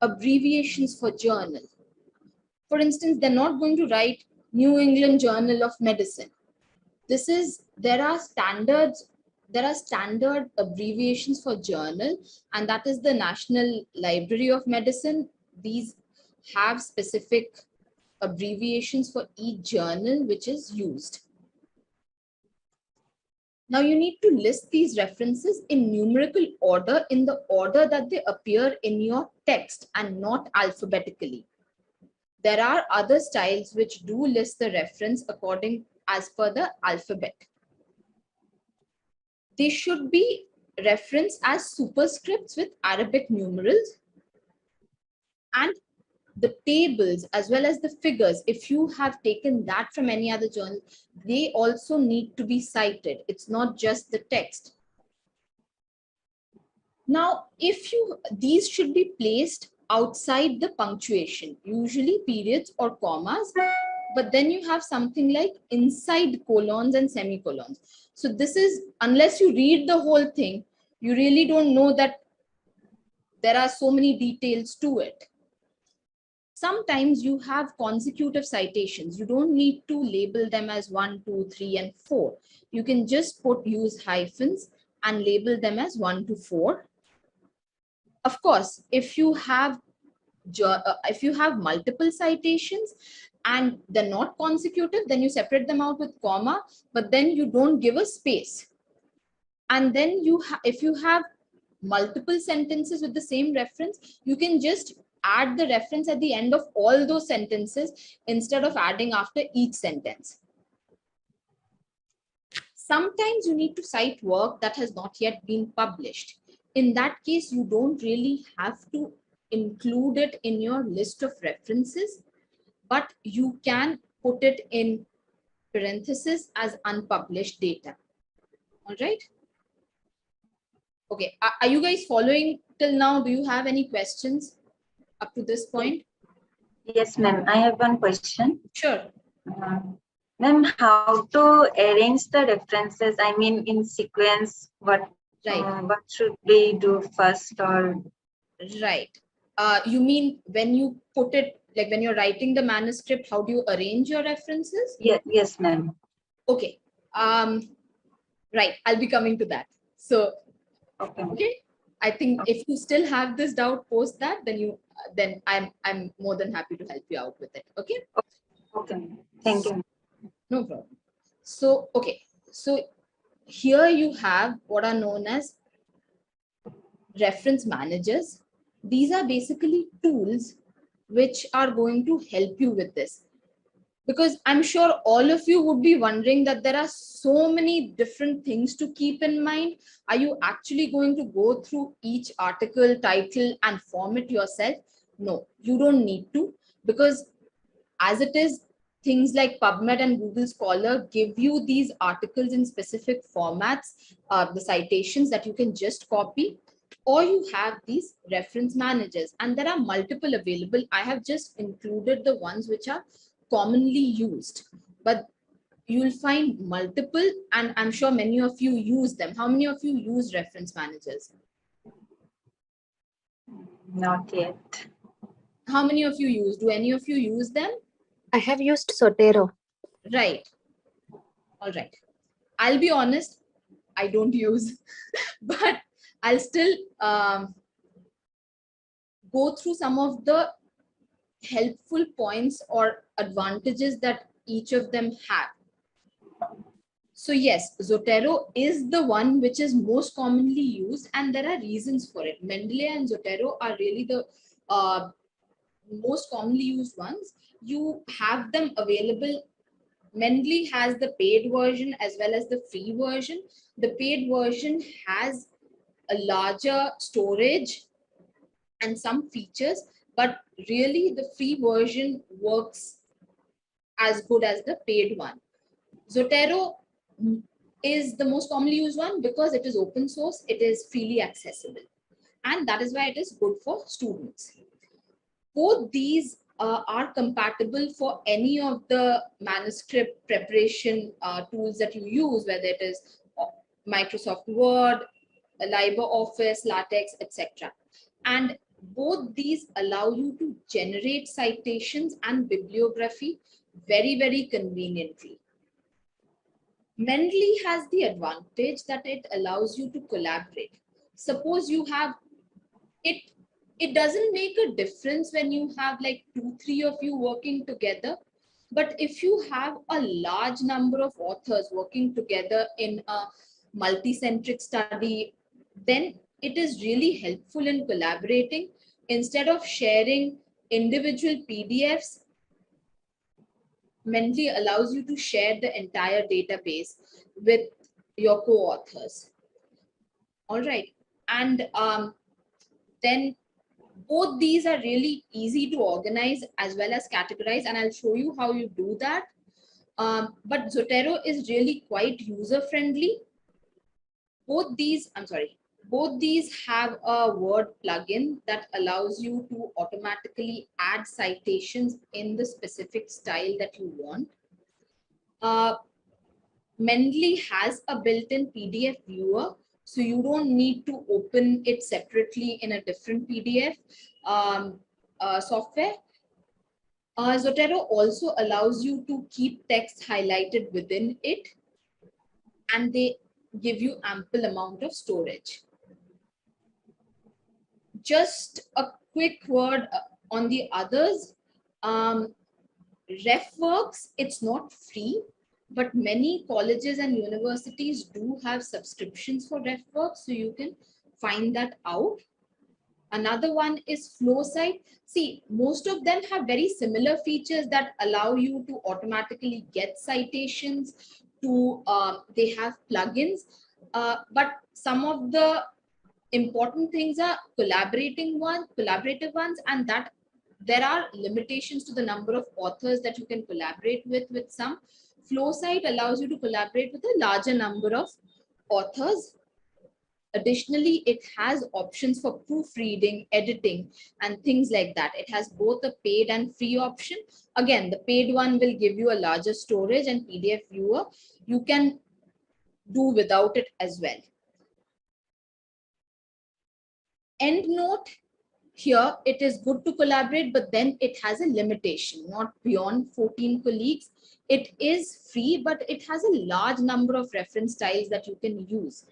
abbreviations for journal. For instance, they're not going to write New England Journal of Medicine. There are standard abbreviations for journal, and that is the National Library of Medicine. These have specific abbreviations for each journal which is used. Now you need to list these references in numerical order, in the order that they appear in your text and not alphabetically. There are other styles which do list the reference according as per the alphabet. They should be referenced as superscripts with Arabic numerals, and the tables as well as the figures, if you have taken that from any other journal, they also need to be cited. It's not just the text. Now, these should be placed outside the punctuation, usually periods or commas, but then you have something like inside colons and semicolons. So this is, unless you read the whole thing, you really don't know that there are so many details to it. Sometimes you have consecutive citations. You don't need to label them as 1, 2, 3, and 4. You can just use hyphens and label them as 1 to 4. Of course, if you have multiple citations and they're not consecutive, then you separate them out with comma, but then you don't give a space. And then if you have multiple sentences with the same reference, you can just add the reference at the end of all those sentences instead of adding after each sentence. Sometimes you need to cite work that has not yet been published. In that case, you don't really have to include it in your list of references, but you can put it in parentheses as unpublished data. All right. Okay. Are you guys following till now? Do you have any questions up to this point? Yes, ma'am. I have one question. Sure. Ma'am, how to arrange the references? I mean, in sequence, what Right. What should we do first or? Right. You mean when you put it, like when you're writing the manuscript, how do you arrange your references? Yes, ma'am. Okay. Right. I'll be coming to that. So, Okay. okay. I think if you still have this doubt post that, then I'm more than happy to help you out with it. Okay. Okay. Ma'am. Thank you. No problem. So, okay. So here you have what are known as reference managers. These are basically tools which are going to help you with this. Because I'm sure all of you would be wondering that there are so many different things to keep in mind. Are you actually going to go through each article, title, and form it yourself? No, you don't need to, because as it is, things like PubMed and Google Scholar give you these articles in specific formats, the citations that you can just copy, or you have these reference managers, and there are multiple available. I have just included the ones which are commonly used, but you'll find multiple, and I'm sure many of you use them. How many of you use reference managers? Not yet. How many of you use? Do any of you use them? I have used Zotero. Right. All right. I'll be honest, I don't use, but I'll still go through some of the helpful points or advantages that each of them have. So yes, Zotero is the one which is most commonly used, and there are reasons for it. Mendeley and Zotero are really the most commonly used ones. You have them available. Mendeley has the paid version as well as the free version. The paid version has a larger storage and some features, but really the free version works as good as the paid one. Zotero is the most commonly used one because it is open source, it is freely accessible, and that is why it is good for students. Both these are compatible for any of the manuscript preparation tools that you use, whether it is Microsoft Word, LibreOffice, LaTeX, etc. And both these allow you to generate citations and bibliography very, very conveniently. Mendeley has the advantage that it allows you to collaborate. Suppose you have it, it doesn't make a difference when you have like 2-3 of you working together. But if you have a large number of authors working together in a multi-centric study, then it is really helpful in collaborating. Instead of sharing individual PDFs, Mendeley allows you to share the entire database with your co-authors. All right. And then both these are really easy to organize as well as categorize, and I'll show you how you do that. But Zotero is really quite user-friendly. Both these have a Word plugin that allows you to automatically add citations in the specific style that you want. Mendeley has a built-in PDF viewer, so you don't need to open it separately in a different PDF software. Zotero also allows you to keep text highlighted within it, and they give you ample amount of storage. Just a quick word on the others. RefWorks, it's not free, but many colleges and universities do have subscriptions for RefWorks, so you can find that out. Another one is FlowSite. See, most of them have very similar features that allow you to automatically get citations. They have plugins, but some of the important things are collaborative ones, and that there are limitations to the number of authors that you can collaborate with some. FlowSite allows you to collaborate with a larger number of authors. Additionally, it has options for proofreading, editing, and things like that. It has both a paid and free option. Again, the paid one will give you a larger storage and PDF viewer. You can do without it as well. End note, here it is good to collaborate, but then it has a limitation, not beyond 14 colleagues. It is free, but it has a large number of reference styles that you can use.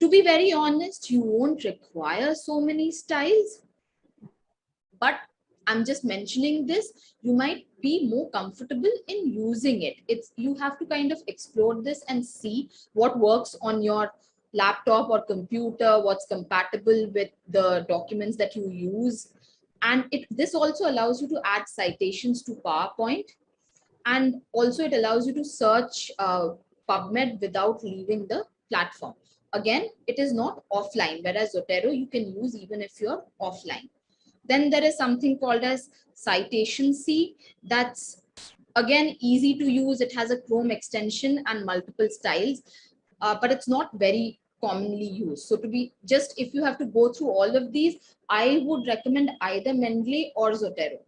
To be very honest, you won't require so many styles, but I'm just mentioning this. You might be more comfortable in using it. You have to kind of explore this and see what works on your laptop or computer, what's compatible with the documents that you use. And this also allows you to add citations to PowerPoint. And also it allows you to search PubMed without leaving the platform. Again, it is not offline, whereas Zotero you can use even if you're offline. Then there is something called as Citation C. That's again easy to use. It has a Chrome extension and multiple styles, but it's not very commonly used. So if you have to go through all of these, I would recommend either Mendeley or Zotero.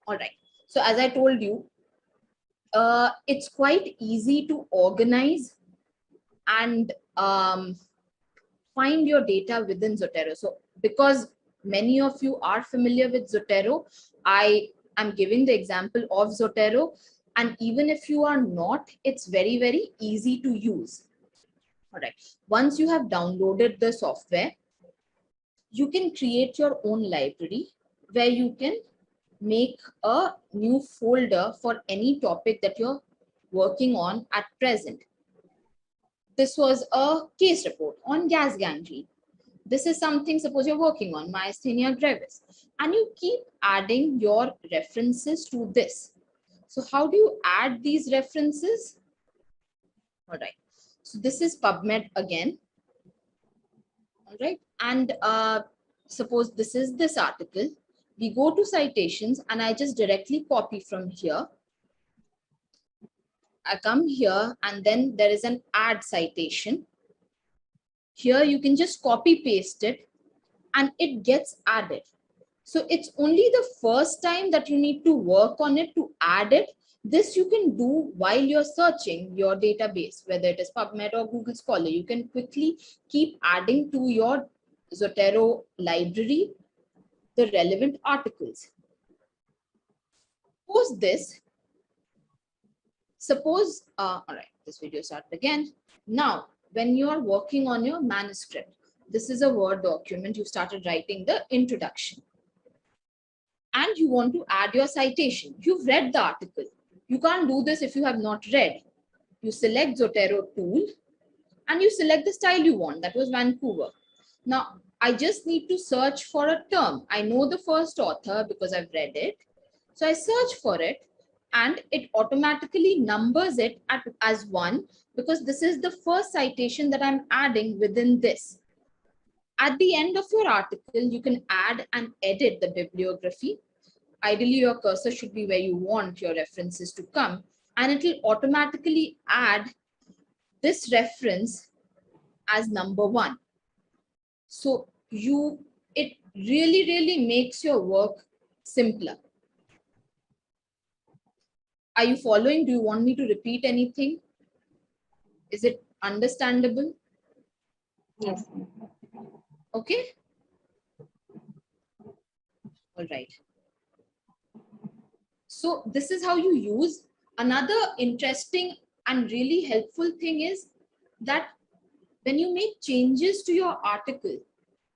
All right. So as I told you, it's quite easy to organize and find your data within Zotero. So because many of you are familiar with Zotero, I am giving the example of Zotero. And even if you are not, it's very, very easy to use. All right. Once you have downloaded the software, you can create your own library where you can make a new folder for any topic that you're working on at present. This was a case report on gas gangrene. This is something, suppose you're working on myasthenia gravis, and you keep adding your references to this. So how do you add these references? All right. So this is PubMed again. All right. And suppose this is this article. We go to citations and I just directly copy from here. I come here and then there is an add citation. Here you can just copy paste it and it gets added. So it's only the first time that you need to work on it to add it. This you can do while you're searching your database, whether it is PubMed or Google Scholar. You can quickly keep adding to your Zotero library the relevant articles. Post this. Suppose, all right, this video started again. Now, when you are working on your manuscript, this is a Word document, you started writing the introduction. And you want to add your citation. You've read the article. You can't do this if you have not read. You select Zotero tool and you select the style you want. That was Vancouver. Now, I just need to search for a term. I know the first author because I've read it. So I search for it and it automatically numbers it as 1 because this is the first citation that I'm adding within this. At the end of your article, you can add and edit the bibliography. Ideally, your cursor should be where you want your references to come, and it will automatically add this reference as number 1. So it really, really makes your work simpler. Are you following? Do you want me to repeat anything? Is it understandable? Yes. Okay. All right. So this is how you use. Another interesting and really helpful thing is that when you make changes to your article,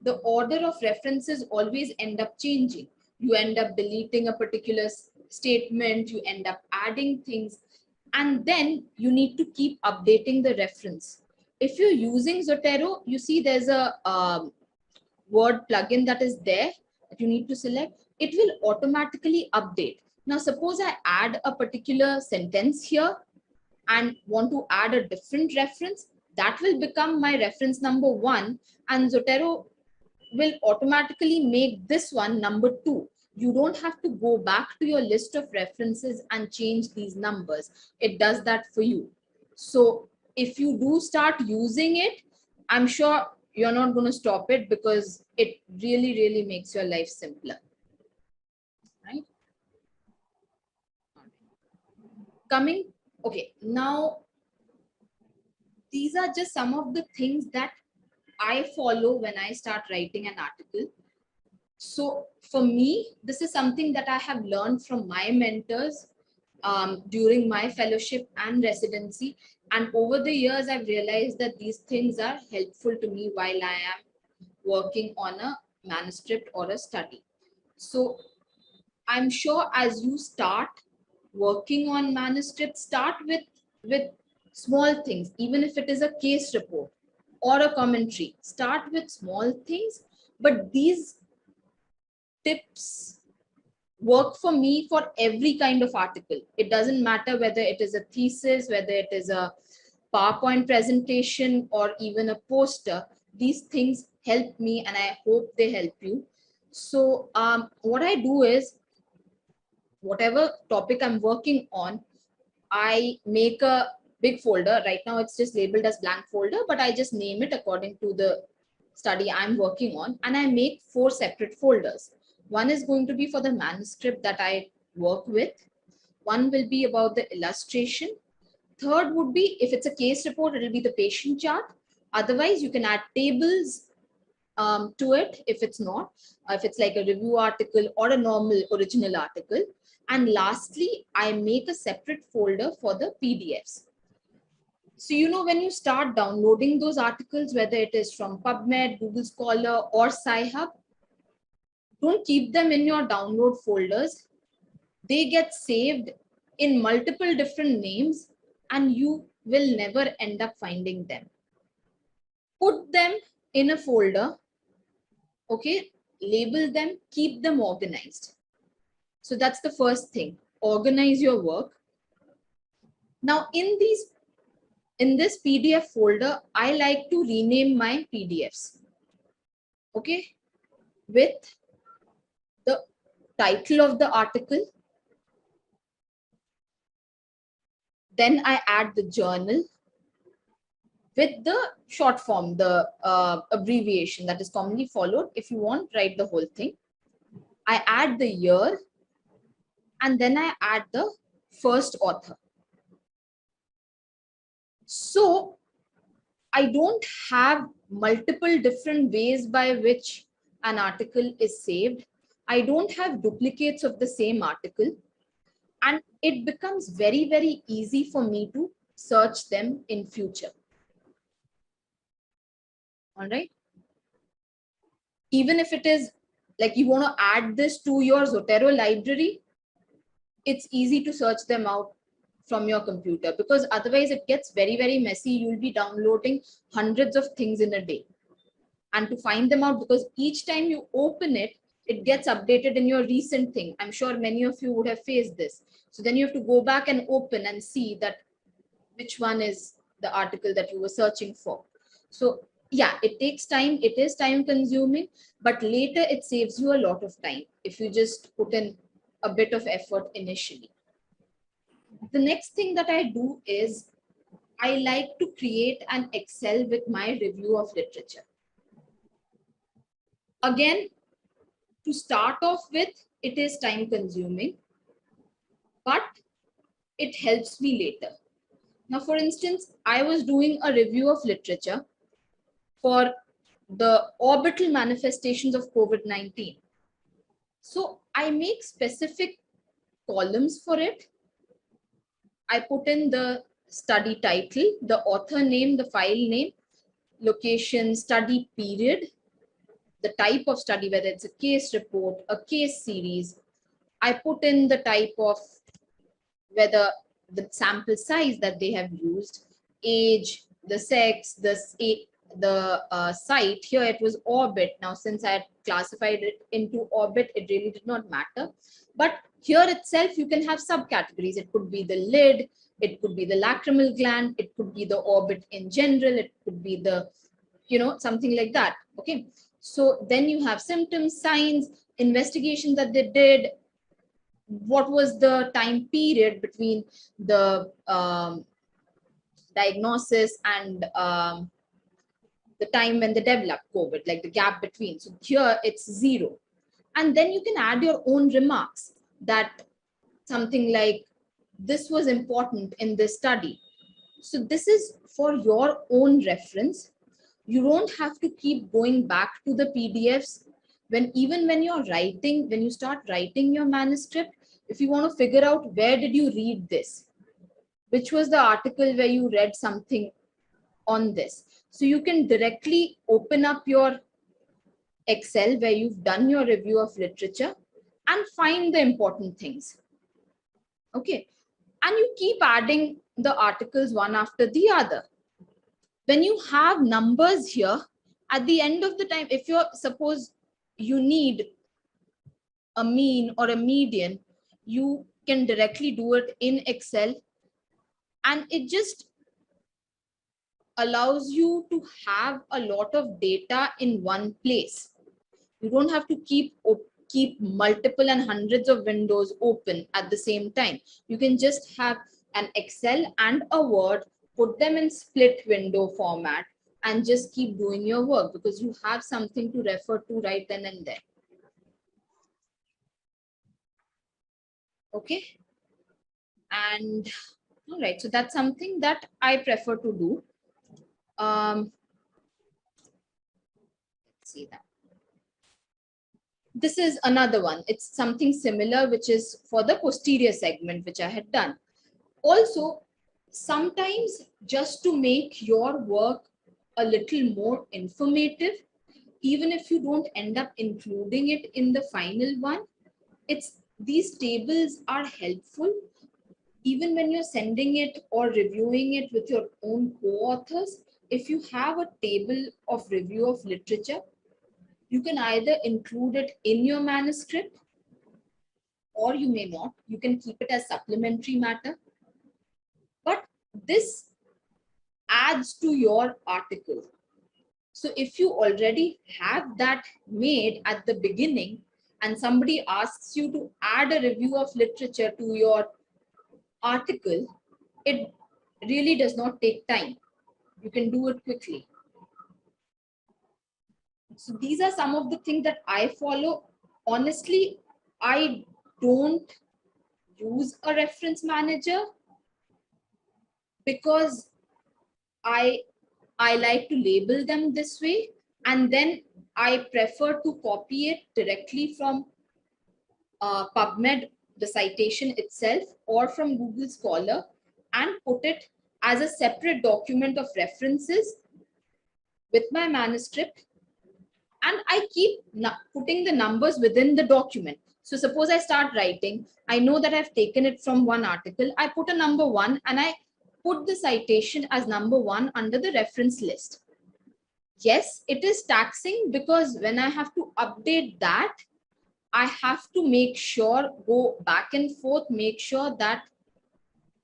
the order of references always end up changing. You end up deleting a particular statement, you end up adding things, and then you need to keep updating the reference. If you're using Zotero, you see there's a Word plugin that is there that you need to select. It will automatically update. Now, suppose I add a particular sentence here and want to add a different reference, that will become my reference number 1, and Zotero will automatically make this one number 2. You don't have to go back to your list of references and change these numbers. It does that for you. So if you do start using it, I'm sure you're not going to stop it because it really, really makes your life simpler. Right? Okay, now these are just some of the things that I follow when I start writing an article. So for me, this is something that I have learned from my mentors during my fellowship and residency. And over the years, I've realized that these things are helpful to me while I am working on a manuscript or a study. So I'm sure as you start working on manuscripts, start with small things, even if it is a case report or a commentary. Start with small things, but these tips work for me for every kind of article. It doesn't matter whether it is a thesis, whether it is a PowerPoint presentation, or even a poster. These things help me, and I hope they help you. So what I do is, whatever topic I'm working on, I make a big folder. Right now it's just labeled as blank folder, but I just name it according to the study I'm working on, and I make 4 separate folders. One is going to be for the manuscript that I work with. One will be about the illustration. Third would be, if it's a case report, it'll be the patient chart. Otherwise, you can add tables to it if it's not, if it's like a review article or a normal original article. And lastly, I make a separate folder for the PDFs. So, you know, when you start downloading those articles, whether it is from PubMed, Google Scholar, or Sci-Hub, don't keep them in your download folders. They get saved in multiple different names and you will never end up finding them. Put them in a folder, okay, label them, keep them organized. So that's the first thing, organize your work. Now in this PDF folder, I like to rename my PDFs, okay, with the title of the article. Then I add the journal with the short form, the abbreviation that is commonly followed. If you want, write the whole thing. I add the year, and then I add the first author. So I don't have multiple different ways by which an article is saved. I don't have duplicates of the same article. And it becomes very, very easy for me to search them in future. All right. Even if it is like you want to add this to your Zotero library, it's easy to search them out from your computer, because otherwise it gets very, very messy. You'll be downloading hundreds of things in a day. And to find them out, because each time you open it, it gets updated in your recent thing. I'm sure many of you would have faced this. So then you have to go back and open and see that which one is the article that you were searching for. So yeah, it takes time. It is time consuming, but later it saves you a lot of time if you just put in a bit of effort initially. The next thing that I do is I like to create an Excel with my review of literature. Again, to start off with, it is time consuming, but it helps me later. Now, for instance, I was doing a review of literature for the orbital manifestations of COVID-19. So I make specific columns for it. I put in the study title, the author name, the file name, location, study period, the type of study, whether it's a case report, a case series. I put in the type of, whether the sample size that they have used, age, the sex, the site. Here it was orbit. Now, since I had classified it into orbit, it really did not matter. But here itself, you can have subcategories. It could be the lid, it could be the lacrimal gland, it could be the orbit in general, it could be the, something like that. Okay. So then you have symptoms, signs, investigation that they did, what was the time period between the diagnosis and the time when they developed COVID, like the gap between. So here it's 0. And then you can add your own remarks, that something like, this was important in this study. So this is for your own reference. You don't have to keep going back to the PDFs. Even when you're writing, when you start writing your manuscript, if you want to figure out where did you read this, which was the article where you read something on this, so you can directly open up your Excel where you've done your review of literature and find the important things. Okay, and you keep adding the articles one after the other. When you have numbers here, at the end of the time, if you're, suppose you need a mean or a median, you can directly do it in Excel, and it just allows you to have a lot of data in one place. You don't have to keep multiple and hundreds of windows open at the same time. You can just have an Excel and a Word, put them in split window format, and just keep doing your work, because you have something to refer to right then and there. Okay. And all right, so that's something that I prefer to do. Let's see that. This is another one. It's something similar, which is for the posterior segment, which I had done. Also, sometimes just to make your work a little more informative, even if you don't end up including it in the final one, these tables are helpful. Even when you're sending it or reviewing it with your own co-authors, if you have a table of review of literature, you can either include it in your manuscript, or you may not. You can keep it as supplementary matter. But this adds to your article. So if you already have that made at the beginning, and somebody asks you to add a review of literature to your article, it really does not take time. You can do it quickly. So these are some of the things that I follow. Honestly, I don't use a reference manager because I like to label them this way, and then I prefer to copy it directly from PubMed, the citation itself, or from Google Scholar, and put it as a separate document of references with my manuscript, and I keep putting the numbers within the document. So suppose I start writing, I know that I've taken it from one article, I put a number 1 and I put the citation as number 1 under the reference list. Yes, it is taxing because when I have to update that, I have to make sure, go back and forth, make sure that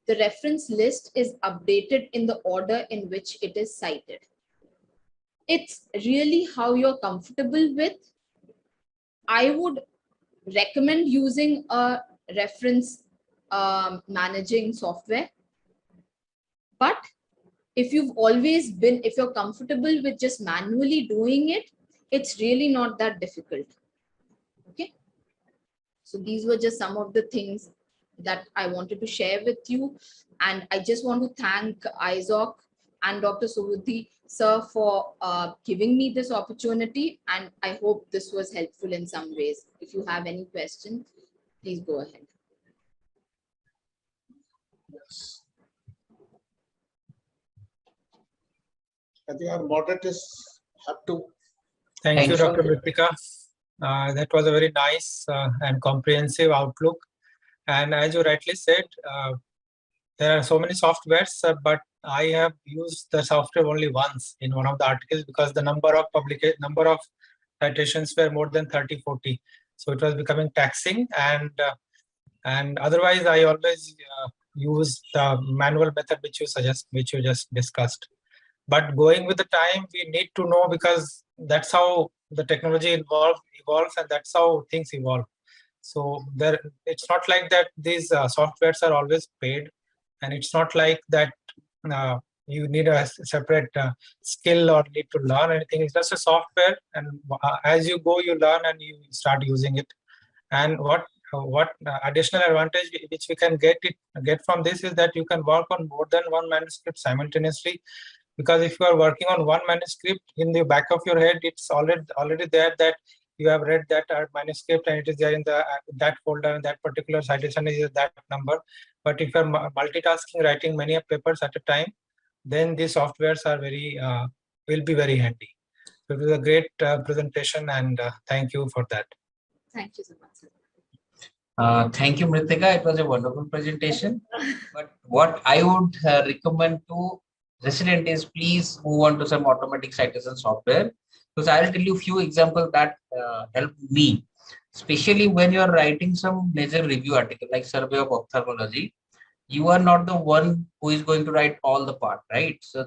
the reference list is updated in the order in which it is cited. It's really how you're comfortable with. I would recommend using a reference managing software. But if you've always been, if you're comfortable with just manually doing it, it's really not that difficult. Okay. So these were just some of the things that I wanted to share with you. And I just want to thank EIZOC and Dr. Subudhi sir for giving me this opportunity. And I hope this was helpful in some ways. If you have any questions, please go ahead. Yes. I think our moderators have to. Thank you, Dr. Ritika. That was a very nice and comprehensive outlook. And as you rightly said, there are so many softwares, but I have used the software only once in one of the articles because the number of citations were more than 30, 40. So it was becoming taxing, and otherwise I always use the manual method which you suggest, which you just discussed. But going with the time, we need to know, because that's how the technology evolves, and that's how things evolve. So it's not like that these softwares are always paid, and it's not like that you need a separate skill or need to learn anything. It's just a software, and as you go, you learn and you start using it. And what additional advantage which we can get from this is that you can work on more than one manuscript simultaneously. Because if you are working on one manuscript, in the back of your head, it's already there that you have read that manuscript and it is there in the that folder, and that particular citation is that number. But if you are multitasking, writing many papers at a time, then these softwares are will be very handy. So it was a great presentation, and thank you for that. Thank you so much, sir. Thank you, Mritika. It was a wonderful presentation. But what I would recommend to resident is please move on to some automatic citation software, because I'll tell you a few examples that helped me, especially when you're writing some major review article like survey of ophthalmology. You are not the one who is going to write all the part, right? So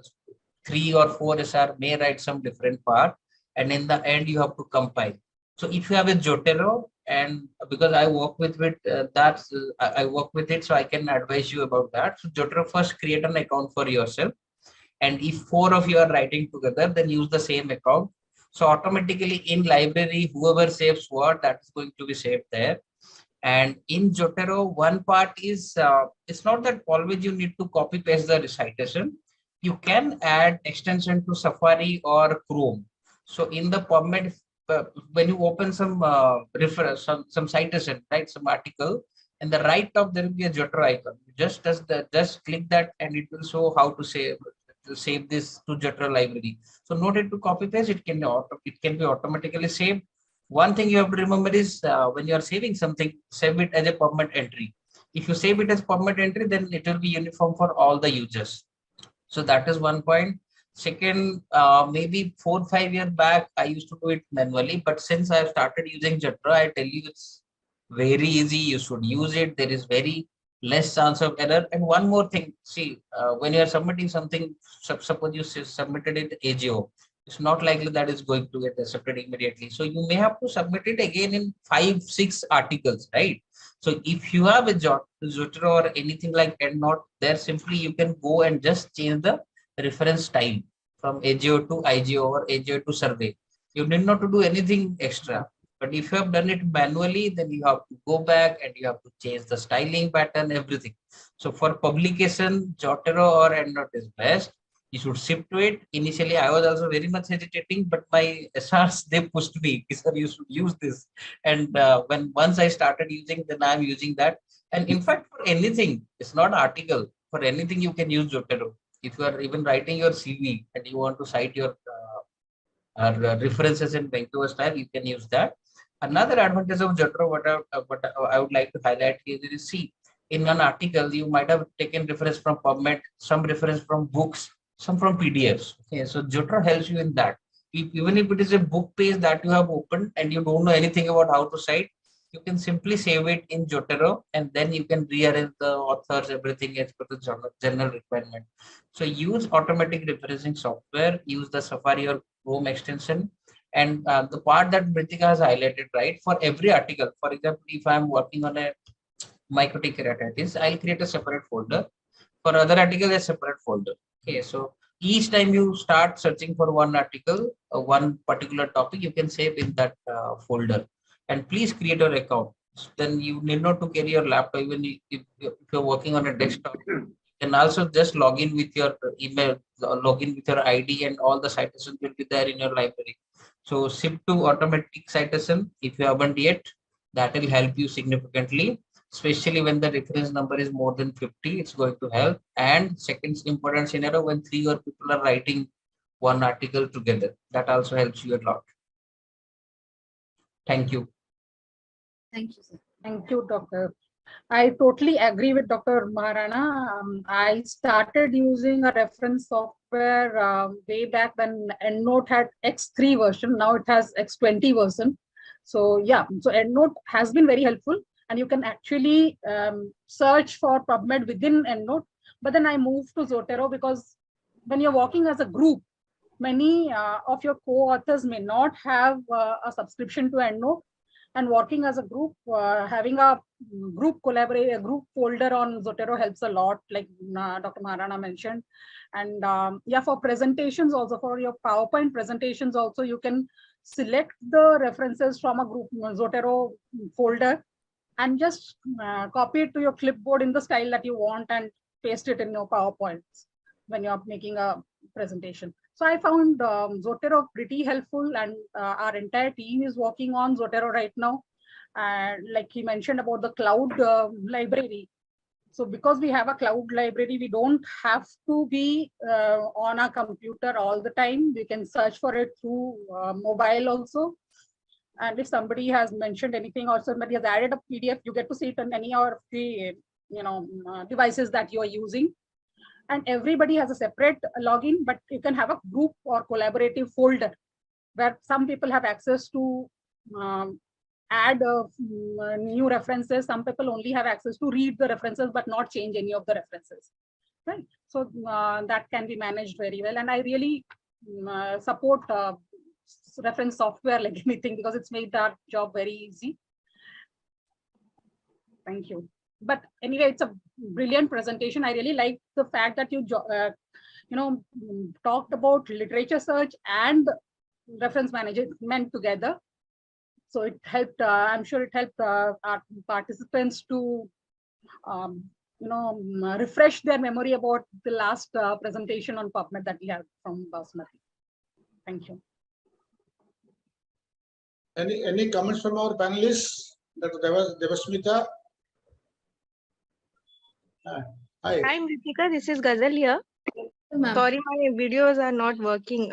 3 or 4 SR may write some different part, and in the end you have to compile. So if you have a Jotero, and because I work with it, I work with it, so I can advise you about that. So Jotero, first create an account for yourself, and if 4 of you are writing together, then use the same account. So automatically in library, whoever saves what, that is going to be saved there. And in Jotero, one part is it's not that always you need to copy paste the citation. You can add extension to Safari or Chrome. So in the PubMed, when you open some reference, some citation, right, some article, in the right top there will be a Jotero icon. Just click that, and it will show how to save this to Jotero library. So no need to copy paste. It can be automatically saved. One thing you have to remember is when you are saving something, save it as a PubMed entry. If you save it as PubMed entry, then it will be uniform for all the users. So that is one point. Second, maybe 4 or 5 years back, I used to do it manually, but since I have started using Jotero, I tell you it's very easy. You should use it. There is very less chance of error. And one more thing, see, when you are submitting something, suppose you submitted it AGO, it's not likely that it's going to get accepted immediately. So you may have to submit it again in 5-6 articles, right? So if you have a Jotero or anything like EndNote, there simply you can go and just change the reference time from AGO to IGO or AGO to survey. You need not to do anything extra. But if you have done it manually, then you have to go back and you have to change the styling pattern, everything. So for publication, Jotero or EndNote is best. You should shift to it. Initially, I was also very much hesitating, but my SRs, they pushed me. Sir, you should use this. And once I started using, then I'm using that. And in fact, for anything, it's not article. For anything, you can use Jotero. If you are even writing your CV and you want to cite your references in Vancouver style, you can use that. Another advantage of Jotero, what I would like to highlight here is, see, in an article, you might have taken reference from PubMed, some reference from books, some from PDFs. Okay, so Jotero helps you in that. Even if it is a book page that you have opened and you don't know anything about how to cite, you can simply save it in Jotero, and then you can rearrange the authors, everything as per the general requirement. So use automatic referencing software, use the Safari or Chrome extension. And the part that Mritika has highlighted, right, for every article, for example, if I'm working on a microtic keratitis, I'll create a separate folder. For other article, a separate folder. Okay, so each time you start searching for one article, one particular topic, you can save in that folder. And please create your account. Then you need not to carry your laptop, even if you're working on a desktop. You can also just log in with your email, log in with your ID, and all the citations will be there in your library. So shift to automatic citation if you haven't yet. That will help you significantly, especially when the reference number is more than 50, it's going to help. And second important scenario, when 3 or people are writing one article together, that also helps you a lot. Thank you. Thank you, sir. Thank you, Doctor. I totally agree with Dr. Maharana. I started using a reference software way back when EndNote had X3 version. Now it has X20 version. So yeah, so EndNote has been very helpful, and you can actually search for PubMed within EndNote. But then I moved to Zotero because when you're working as a group, many of your co-authors may not have a subscription to EndNote. And working as a group, having a group folder on Zotero helps a lot, like Dr. Maharana mentioned. And yeah, for presentations also, for your PowerPoint presentations also, you can select the references from a group Zotero folder and just copy it to your clipboard in the style that you want and paste it in your PowerPoints when you're making a presentation. So I found Zotero pretty helpful, and our entire team is working on Zotero right now. And like he mentioned about the cloud library. So because we have a cloud library, we don't have to be on a computer all the time. We can search for it through mobile also. And if somebody has mentioned anything or somebody has added a PDF, you get to see it on any of the devices that you are using. And everybody has a separate login, but you can have a group or collaborative folder where some people have access to add new references. Some people only have access to read the references, but not change any of the references. Right. So that can be managed very well. And I really support reference software like anything, because it's made our job very easy. Thank you. But anyway, it's a brilliant presentation. I really like the fact that you talked about literature search and reference management together. So it helped, I'm sure it helped our participants to, refresh their memory about the last presentation on PubMed that we have from Basmati. Thank you. Any comments from our panelists? Dr. Devasmita? Hi. Hi, Ritika. This is Ghazal here. Sorry, my videos are not working.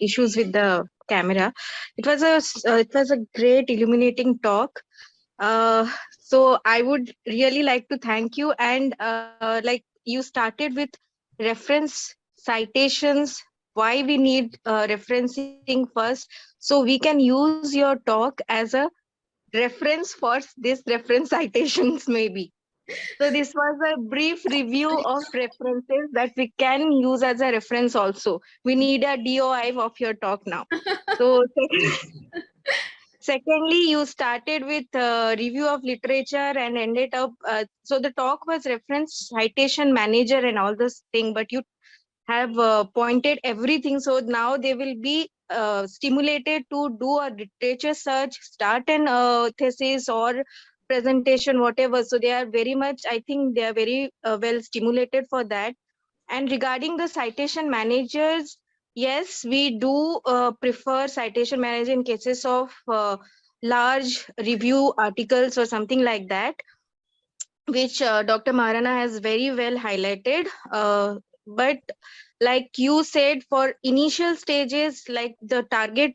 Issues with the camera. It was a great illuminating talk. So I would really like to thank you. And like you started with reference citations, why we need referencing first, so we can use your talk as a reference for this reference citations maybe. So this was a brief review of references that we can use as a reference also. We need a DOI of your talk now. So secondly, you started with review of literature and ended up, so the talk was reference citation manager and all this thing, but you have pointed everything. So now they will be stimulated to do a literature search, start an thesis or presentation, whatever. So they are very much, I think they are very well stimulated for that. And regarding the citation managers, yes, we do prefer citation manager in cases of large review articles or something like that, which Dr. Maharana has very well highlighted. But like you said, for initial stages, like the target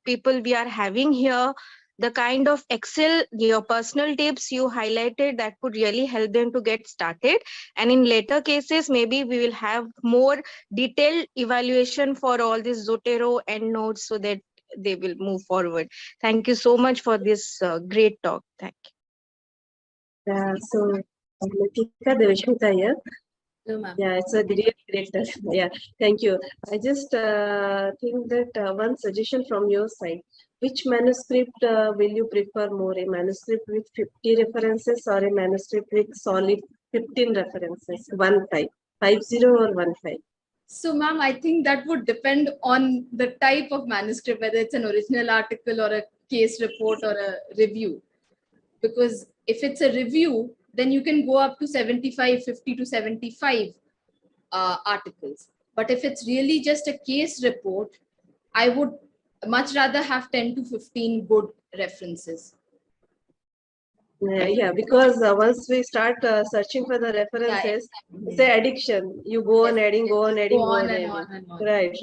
people we are having here, the kind of Excel, your personal tips you highlighted, that could really help them to get started. And in later cases, maybe we will have more detailed evaluation for all this Zotero endnotes so that they will move forward. Thank you so much for this great talk. Thank you. So, Latika Devasmita here. No, ma'am. Yeah, it's a great. Yeah, thank you. I just think that one suggestion from your side. Which manuscript will you prefer more? A manuscript with 50 references or a manuscript with solid 15 references? 15, 50 or 15? So, ma'am, I think that would depend on the type of manuscript, whether it's an original article or a case report or a review. Because if it's a review, then you can go up to 75, 50 to 75 articles. But if it's really just a case report, I would much rather have 10 to 15 good references. Yeah, because once we start searching for the references, it's an addiction. You go on adding, go on adding, Go on and adding. on and on. Right.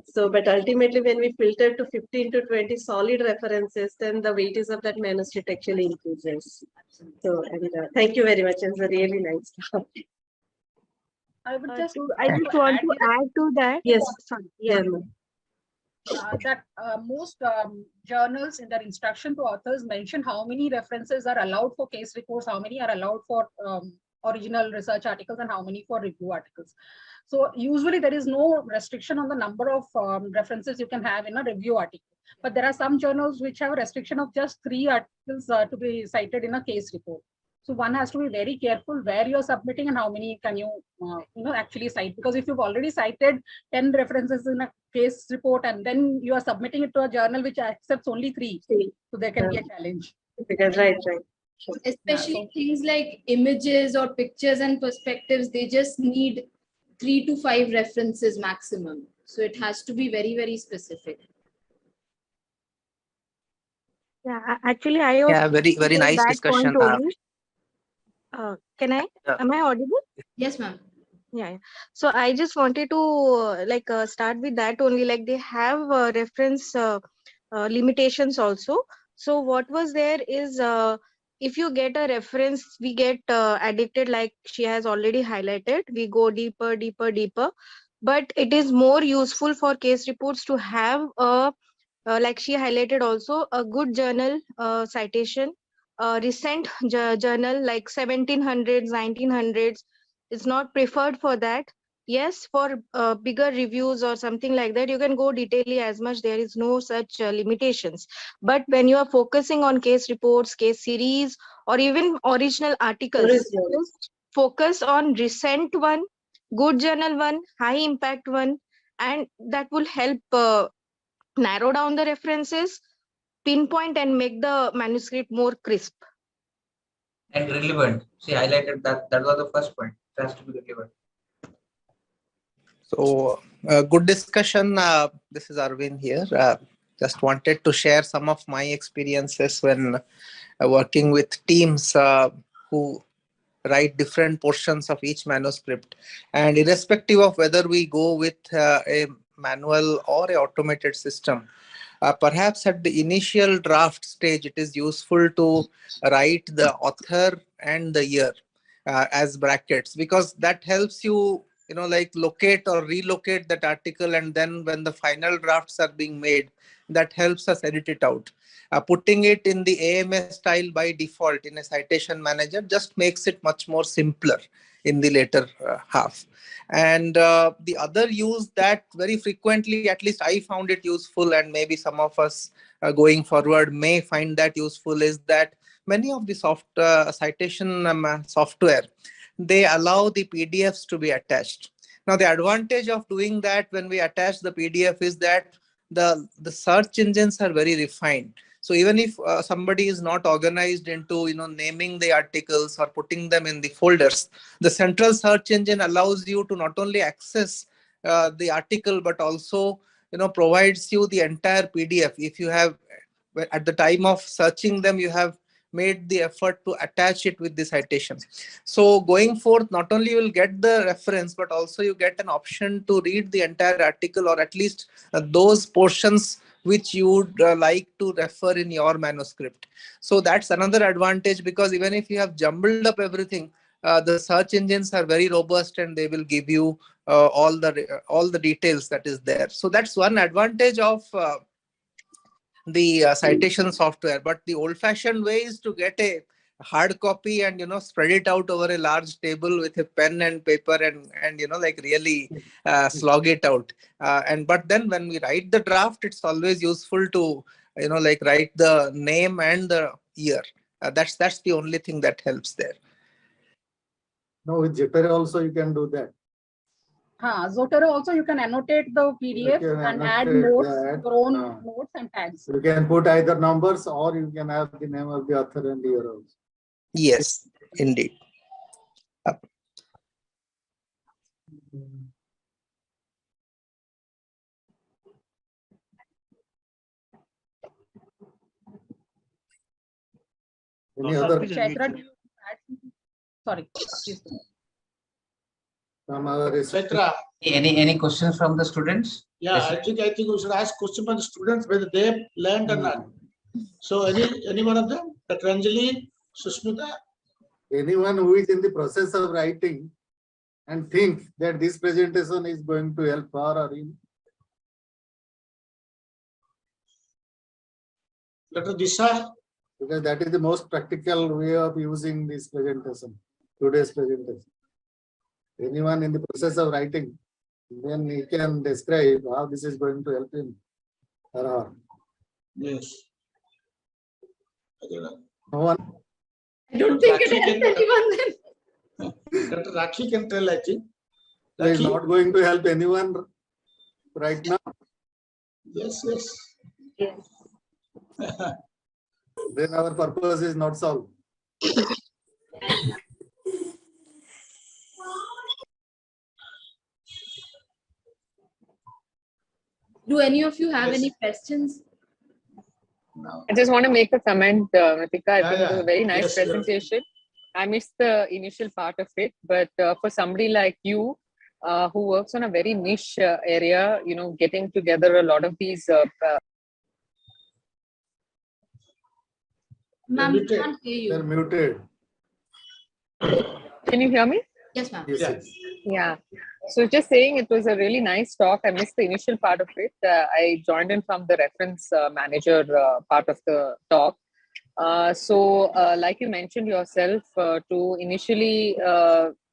So, but ultimately, when we filter to 15 to 20 solid references, then the weightage of that manuscript actually increases. So, and thank you very much. It's a really nice talk. I would just I just want to add to that. Yes. Sorry. Yeah. That most journals in their instruction to authors mention how many references are allowed for case reports, how many are allowed for original research articles, and how many for review articles. So usually there is no restriction on the number of references you can have in a review article. But there are some journals which have a restriction of just 3 articles to be cited in a case report. So one has to be very careful where you're submitting and how many can you, actually cite. Because if you've already cited 10 references in a case report and then you are submitting it to a journal which accepts only 3, so there can be a challenge. Because right. Especially things like images or pictures and perspectives, they just need 3 to 5 references maximum. So it has to be very, very specific. Yeah, actually, I also Yeah, very nice that discussion. point only. Can I? Yeah. Am I audible? Yes, ma'am. Yeah. So I just wanted to start with that only. Like they have reference limitations also. So what was there is if you get a reference, we get addicted. Like she has already highlighted, we go deeper, deeper, deeper. But it is more useful for case reports to have a like she highlighted also a good journal citation, recent journal like 1700s 1900s is not preferred for that. Yes, for bigger reviews or something like that you can go detailedly as much, there is no such limitations. But when you are focusing on case reports, case series, or even original articles, just focus on recent one, good journal one, high impact one, and that will help narrow down the references, pinpoint, and make the manuscript more crisp. And relevant. She highlighted that was the first point. It has to be relevant. So good discussion. This is Arvind here. Just wanted to share some of my experiences when working with teams who write different portions of each manuscript. And irrespective of whether we go with a manual or a automated system, perhaps at the initial draft stage, it is useful to write the author and the year as brackets, because that helps you, like locate or relocate that article. And then when the final drafts are being made, that helps us edit it out. Putting it in the AMS style by default in a citation manager just makes it much more simpler in the later half. And the other use that very frequently, at least I found it useful, and maybe some of us going forward may find that useful, is that many of the citation software, they allow the PDFs to be attached. Now, the advantage of doing that when we attach the PDF is that the search engines are very refined. So even if somebody is not organized into naming the articles or putting them in the folders, the central search engine allows you to not only access the article, but also provides you the entire PDF. If you have, at the time of searching them, you have made the effort to attach it with the citation. So going forth, not only you will get the reference, but also you get an option to read the entire article, or at least those portions which you would like to refer in your manuscript. So that's another advantage, because even if you have jumbled up everything, the search engines are very robust and they will give you all the details that is there. So that's one advantage of the citation software. But the old-fashioned way is to get a hard copy and spread it out over a large table with a pen and paper, and like really slog it out. But then when we write the draft, it's always useful to like write the name and the year. That's the only thing that helps there. No, with Jupyter also you can do that. Zotero also you can annotate the PDF and add notes, your own notes and tags. You can put either numbers, or you can have the name of the author and the year also. Yes, indeed. Any other? Sorry. From our Any questions from the students? Yeah, I think we should ask questions from the students whether they have learned or not. So any one of them, Ranjali, Susmita? Anyone who is in the process of writing and think that this presentation is going to help her or him. Dr. Disha? Because that is the most practical way of using this presentation, today's presentation. Anyone in the process of writing, then he can describe how this is going to help him or her. Yes. No one. I don't think it helps anyone then. Dr. Rakhi can tell, I think. It is not going to help anyone right now. Yes, yes. Yes. Then our purpose is not solved. Do any of you have any questions? I just want to make a comment, Ritika. I think it was a very nice Yes, yes. presentation. I missed the initial part of it, but for somebody like you, who works on a very niche area, you know, getting together a lot of these. Ma'am, we muted. can't hear They're you. muted. Can you hear me? Yes, ma'am. Yes, yes. Yeah. So just saying, it was a really nice talk. I missed the initial part of it. I joined in from the reference manager part of the talk. Like you mentioned yourself, to initially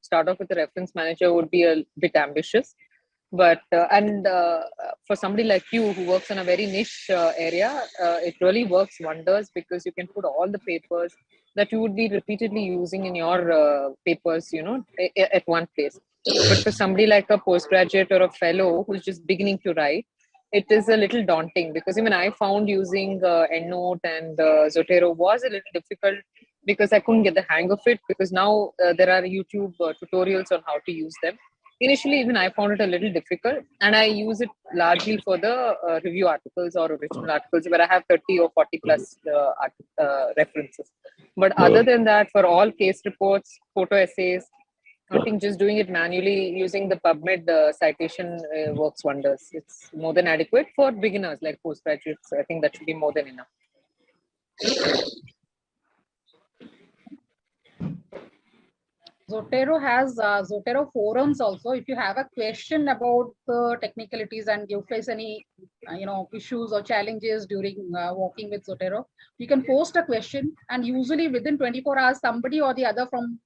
start off with the reference manager would be a bit ambitious. But for somebody like you who works in a very niche area, it really works wonders because you can put all the papers that you would be repeatedly using in your papers, you know, at one place. But for somebody like a postgraduate or a fellow who's just beginning to write, it is a little daunting because even I found using EndNote and Zotero was a little difficult because I couldn't get the hang of it, because now there are YouTube tutorials on how to use them. Initially, even I found it a little difficult, and I use it largely for the review articles or original articles where I have 30 or 40 plus references. But other than that, for all case reports, photo essays, I think just doing it manually using the PubMed citation works wonders. It's more than adequate for beginners like postgraduates. I think that should be more than enough. Zotero has Zotero forums also. If you have a question about the technicalities and you face any issues or challenges during working with Zotero, you can post a question, and usually within 24 hours somebody or the other from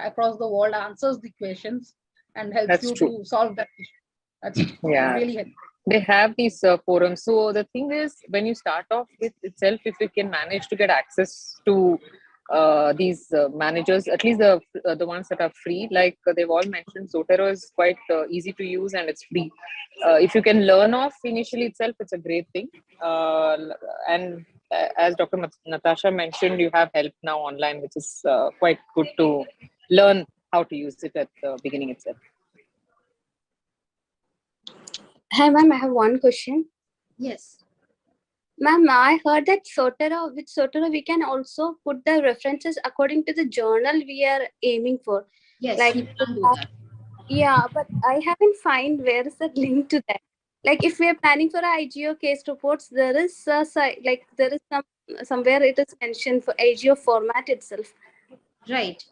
across the world answers the questions and helps That's you true. to solve that issue. That's Yeah. really helpful. They have these forums. So the thing is, when you start off with itself, if you can manage to get access to these managers, at least the ones that are free, like they've all mentioned, Zotero is quite easy to use and it's free. If you can learn off initially itself, it's a great thing. And as Dr. Natasha mentioned, you have help now online, which is quite good to learn how to use it at the beginning itself. Hi, ma'am. I have one question. Yes. Ma'am, I heard that with Zotero, we can also put the references according to the journal we are aiming for. Yes, Like, you can do that. Yeah, but I haven't find where is the link to that. Like, if we are planning for IGO case reports, there is there is somewhere it is mentioned for IGO format itself. Right.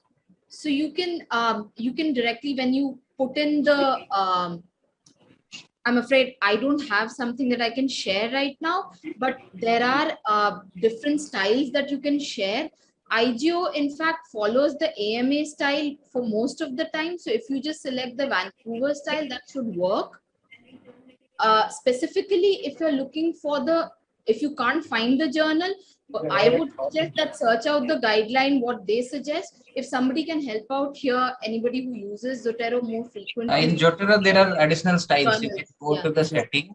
So you can directly, when you put in the I'm afraid I don't have something that I can share right now, but there are different styles that you can share. IGO, in fact, follows the AMA style for most of the time. So if you just select the Vancouver style, that should work. Specifically, if you're looking for if you can't find the journal, I would suggest that search out the guideline, what they suggest. If somebody can help out here, anybody who uses Zotero more frequently. In Zotero, there are additional styles. You can go to the setting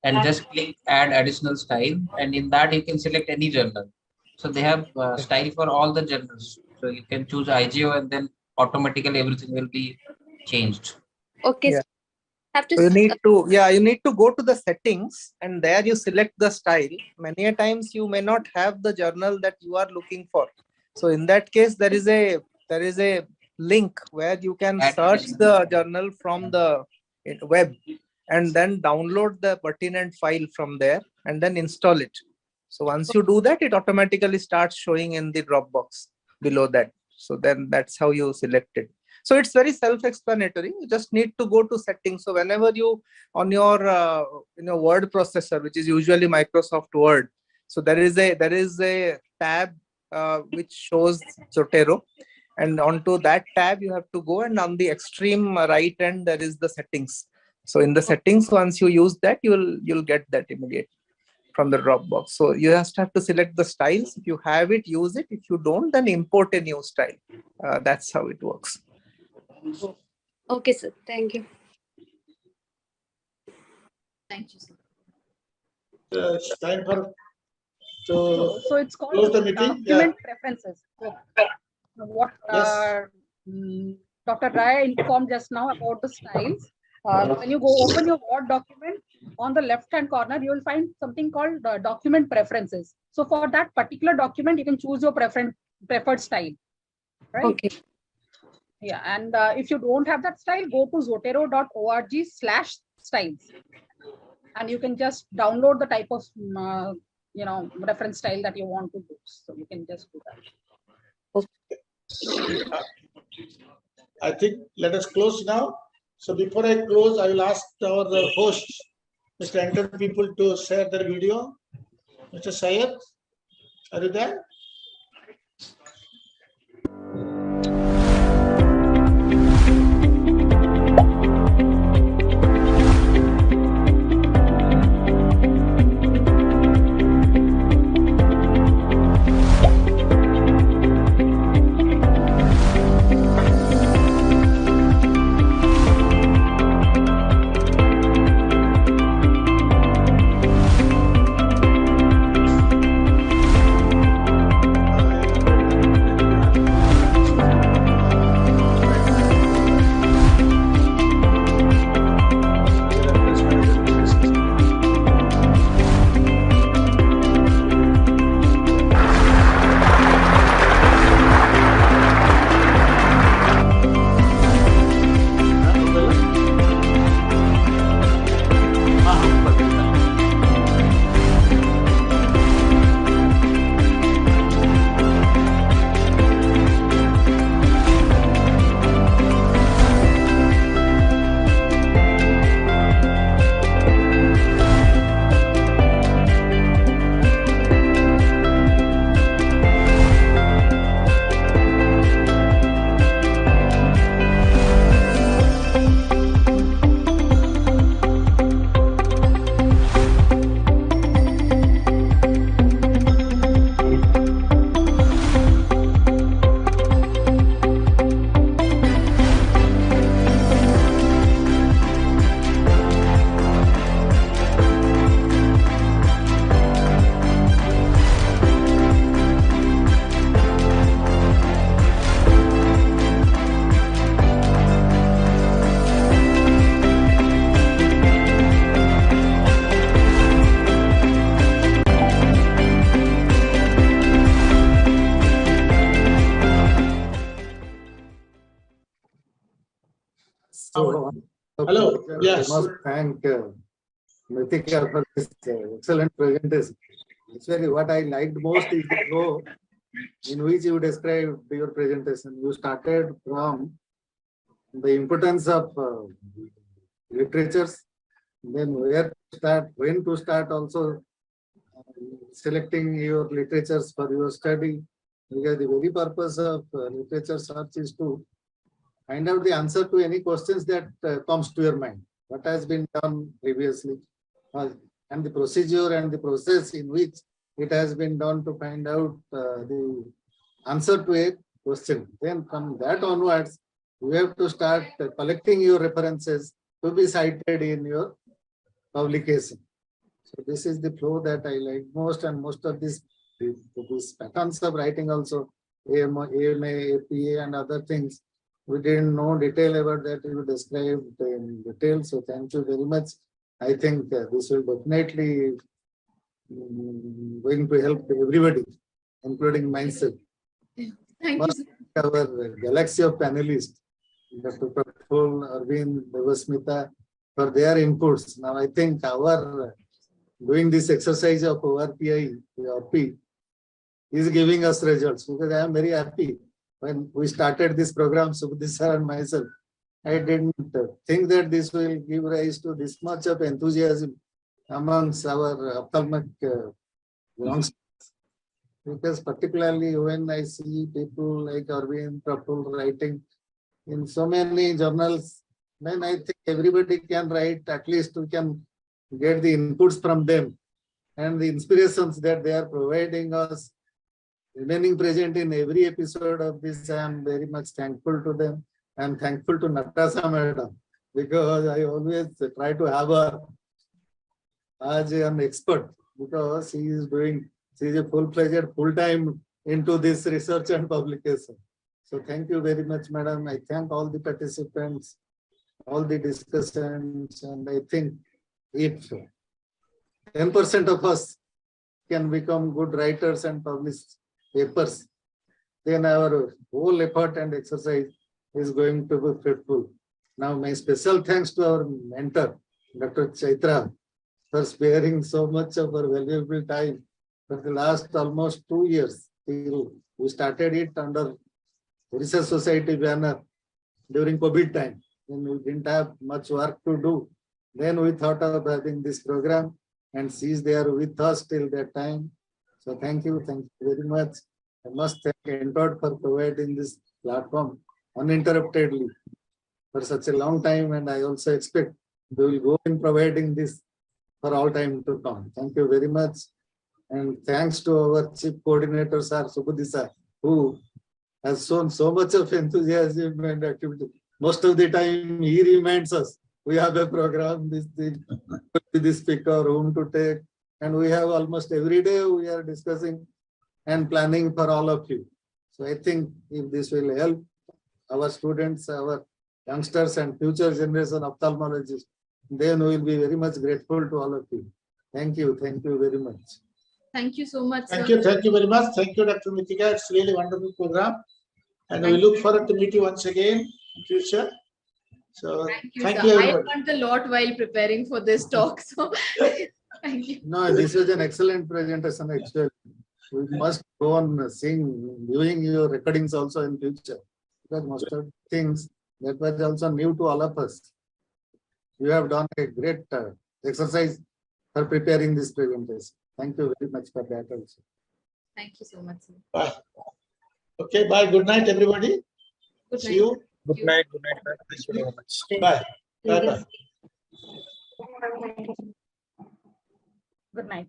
and just click add additional style. And in that, you can select any journal. So they have style for all the journals. So you can choose IGO and then automatically everything will be changed. Okay. Yeah. Have to So you need to go to the settings and there you select the style. Many a times you may not have the journal that you are looking for. So in that case, there is a link where you can search the journal from the web and then download the pertinent file from there and then install it. So once you do that, it automatically starts showing in the Dropbox below that. So then that's how you select it. So it's very self-explanatory. You just need to go to settings. So whenever you on your word processor, which is usually Microsoft Word, so there is a tab which shows Zotero, and onto that tab you have to go, and on the extreme right end there is the settings. So in the settings, once you use that, you'll get that immediately from the Dropbox. So you just have to select the styles. If you have it, use it. If you don't, then import a new style. That's how it works. Okay, sir. Thank you. Thank you, sir. It's time for So it's called close the meeting. document preferences. So what Dr. Rai informed just now about the styles. When you go open your Word document, on the left-hand corner, you will find something called document preferences. So for that particular document, you can choose your preferred style, right? Okay. Yeah, and if you don't have that style, go to zotero.org/styles, and you can just download the type of reference style that you want to use. So you can just do that. I think let us close now. So before I close, I will ask our host, Mr. Enter people, to share their video. Mr. Syed, are you there? So, Hello. Yes. I must thank Mritika for this excellent presentation. Actually, what I liked most is the flow in which you described your presentation. You started from the importance of literatures, then where to start, when to start, also selecting your literatures for your study. Because the very purpose of literature search is to find out the answer to any questions that comes to your mind. What has been done previously, and the procedure and the process in which it has been done to find out the answer to a question. Then from that onwards, you have to start collecting your references to be cited in your publication. So this is the flow that I like most, and most of these patterns of writing also, AMA, APA and other things, we didn't know detail about that. You described in detail. So thank you very much. I think this will definitely going to help everybody, including myself. Thank you. Our galaxy of panelists, Dr. Praful, Arvind, Devasmita, for their inputs. Now I think our doing this exercise of ORPI, ORPI, is giving us results, because I am very happy. When we started this program, Subudhi sir and myself, I didn't think that this will give rise to this much of enthusiasm amongst our ophthalmic youngsters. Because particularly when I see people like Arvind, Praful writing in so many journals, then I think everybody can write, at least we can get the inputs from them and the inspirations that they are providing us. Remaining present in every episode of this, I am very much thankful to them. I am thankful to Natasha madam, because I always try to have her as an expert, because she is a full-fledged, full-time into this research and publication. So thank you very much, madam. I thank all the participants, all the discussions, and I think if 10% of us can become good writers and publish papers, then our whole effort and exercise is going to be fruitful. Now, my special thanks to our mentor, Dr. Chaitra, for sparing so much of our valuable time for the last almost 2 years. We started it under Research Society banner during COVID time, when we didn't have much work to do. Then we thought of having this program, and she is there with us till that time. So thank you very much. I must thank Endot for providing this platform uninterruptedly for such a long time, and I also expect they will go in providing this for all time to come. Thank you very much. And thanks to our chief coordinator, Sir Subudisa, who has shown so much of enthusiasm and activity. Most of the time, he reminds us, we have a program, this thing, this speaker, whom to take. And we have almost every day we are discussing and planning for all of you. So I think if this will help our students, our youngsters and future generation ophthalmologists, then we will be very much grateful to all of you. Thank you very much. Thank you so much, sir. Thank you very much. Thank you, Dr. Mithika. It's really wonderful program. And we look forward to meet you once again in future. So thank you sir. I everybody. learned a lot while preparing for this talk. So thank you. No, this was an excellent presentation actually. We must go on viewing your recordings also in future. Because most of the things that was also new to all of us. You have done a great exercise for preparing this presentation. Thank you very much for that also. Thank you so much, sir. Bye. Okay, bye. Good night, everybody. Good See night. you. Good night. Good night. Thank you very much. Bye. Bye. Bye. Good night.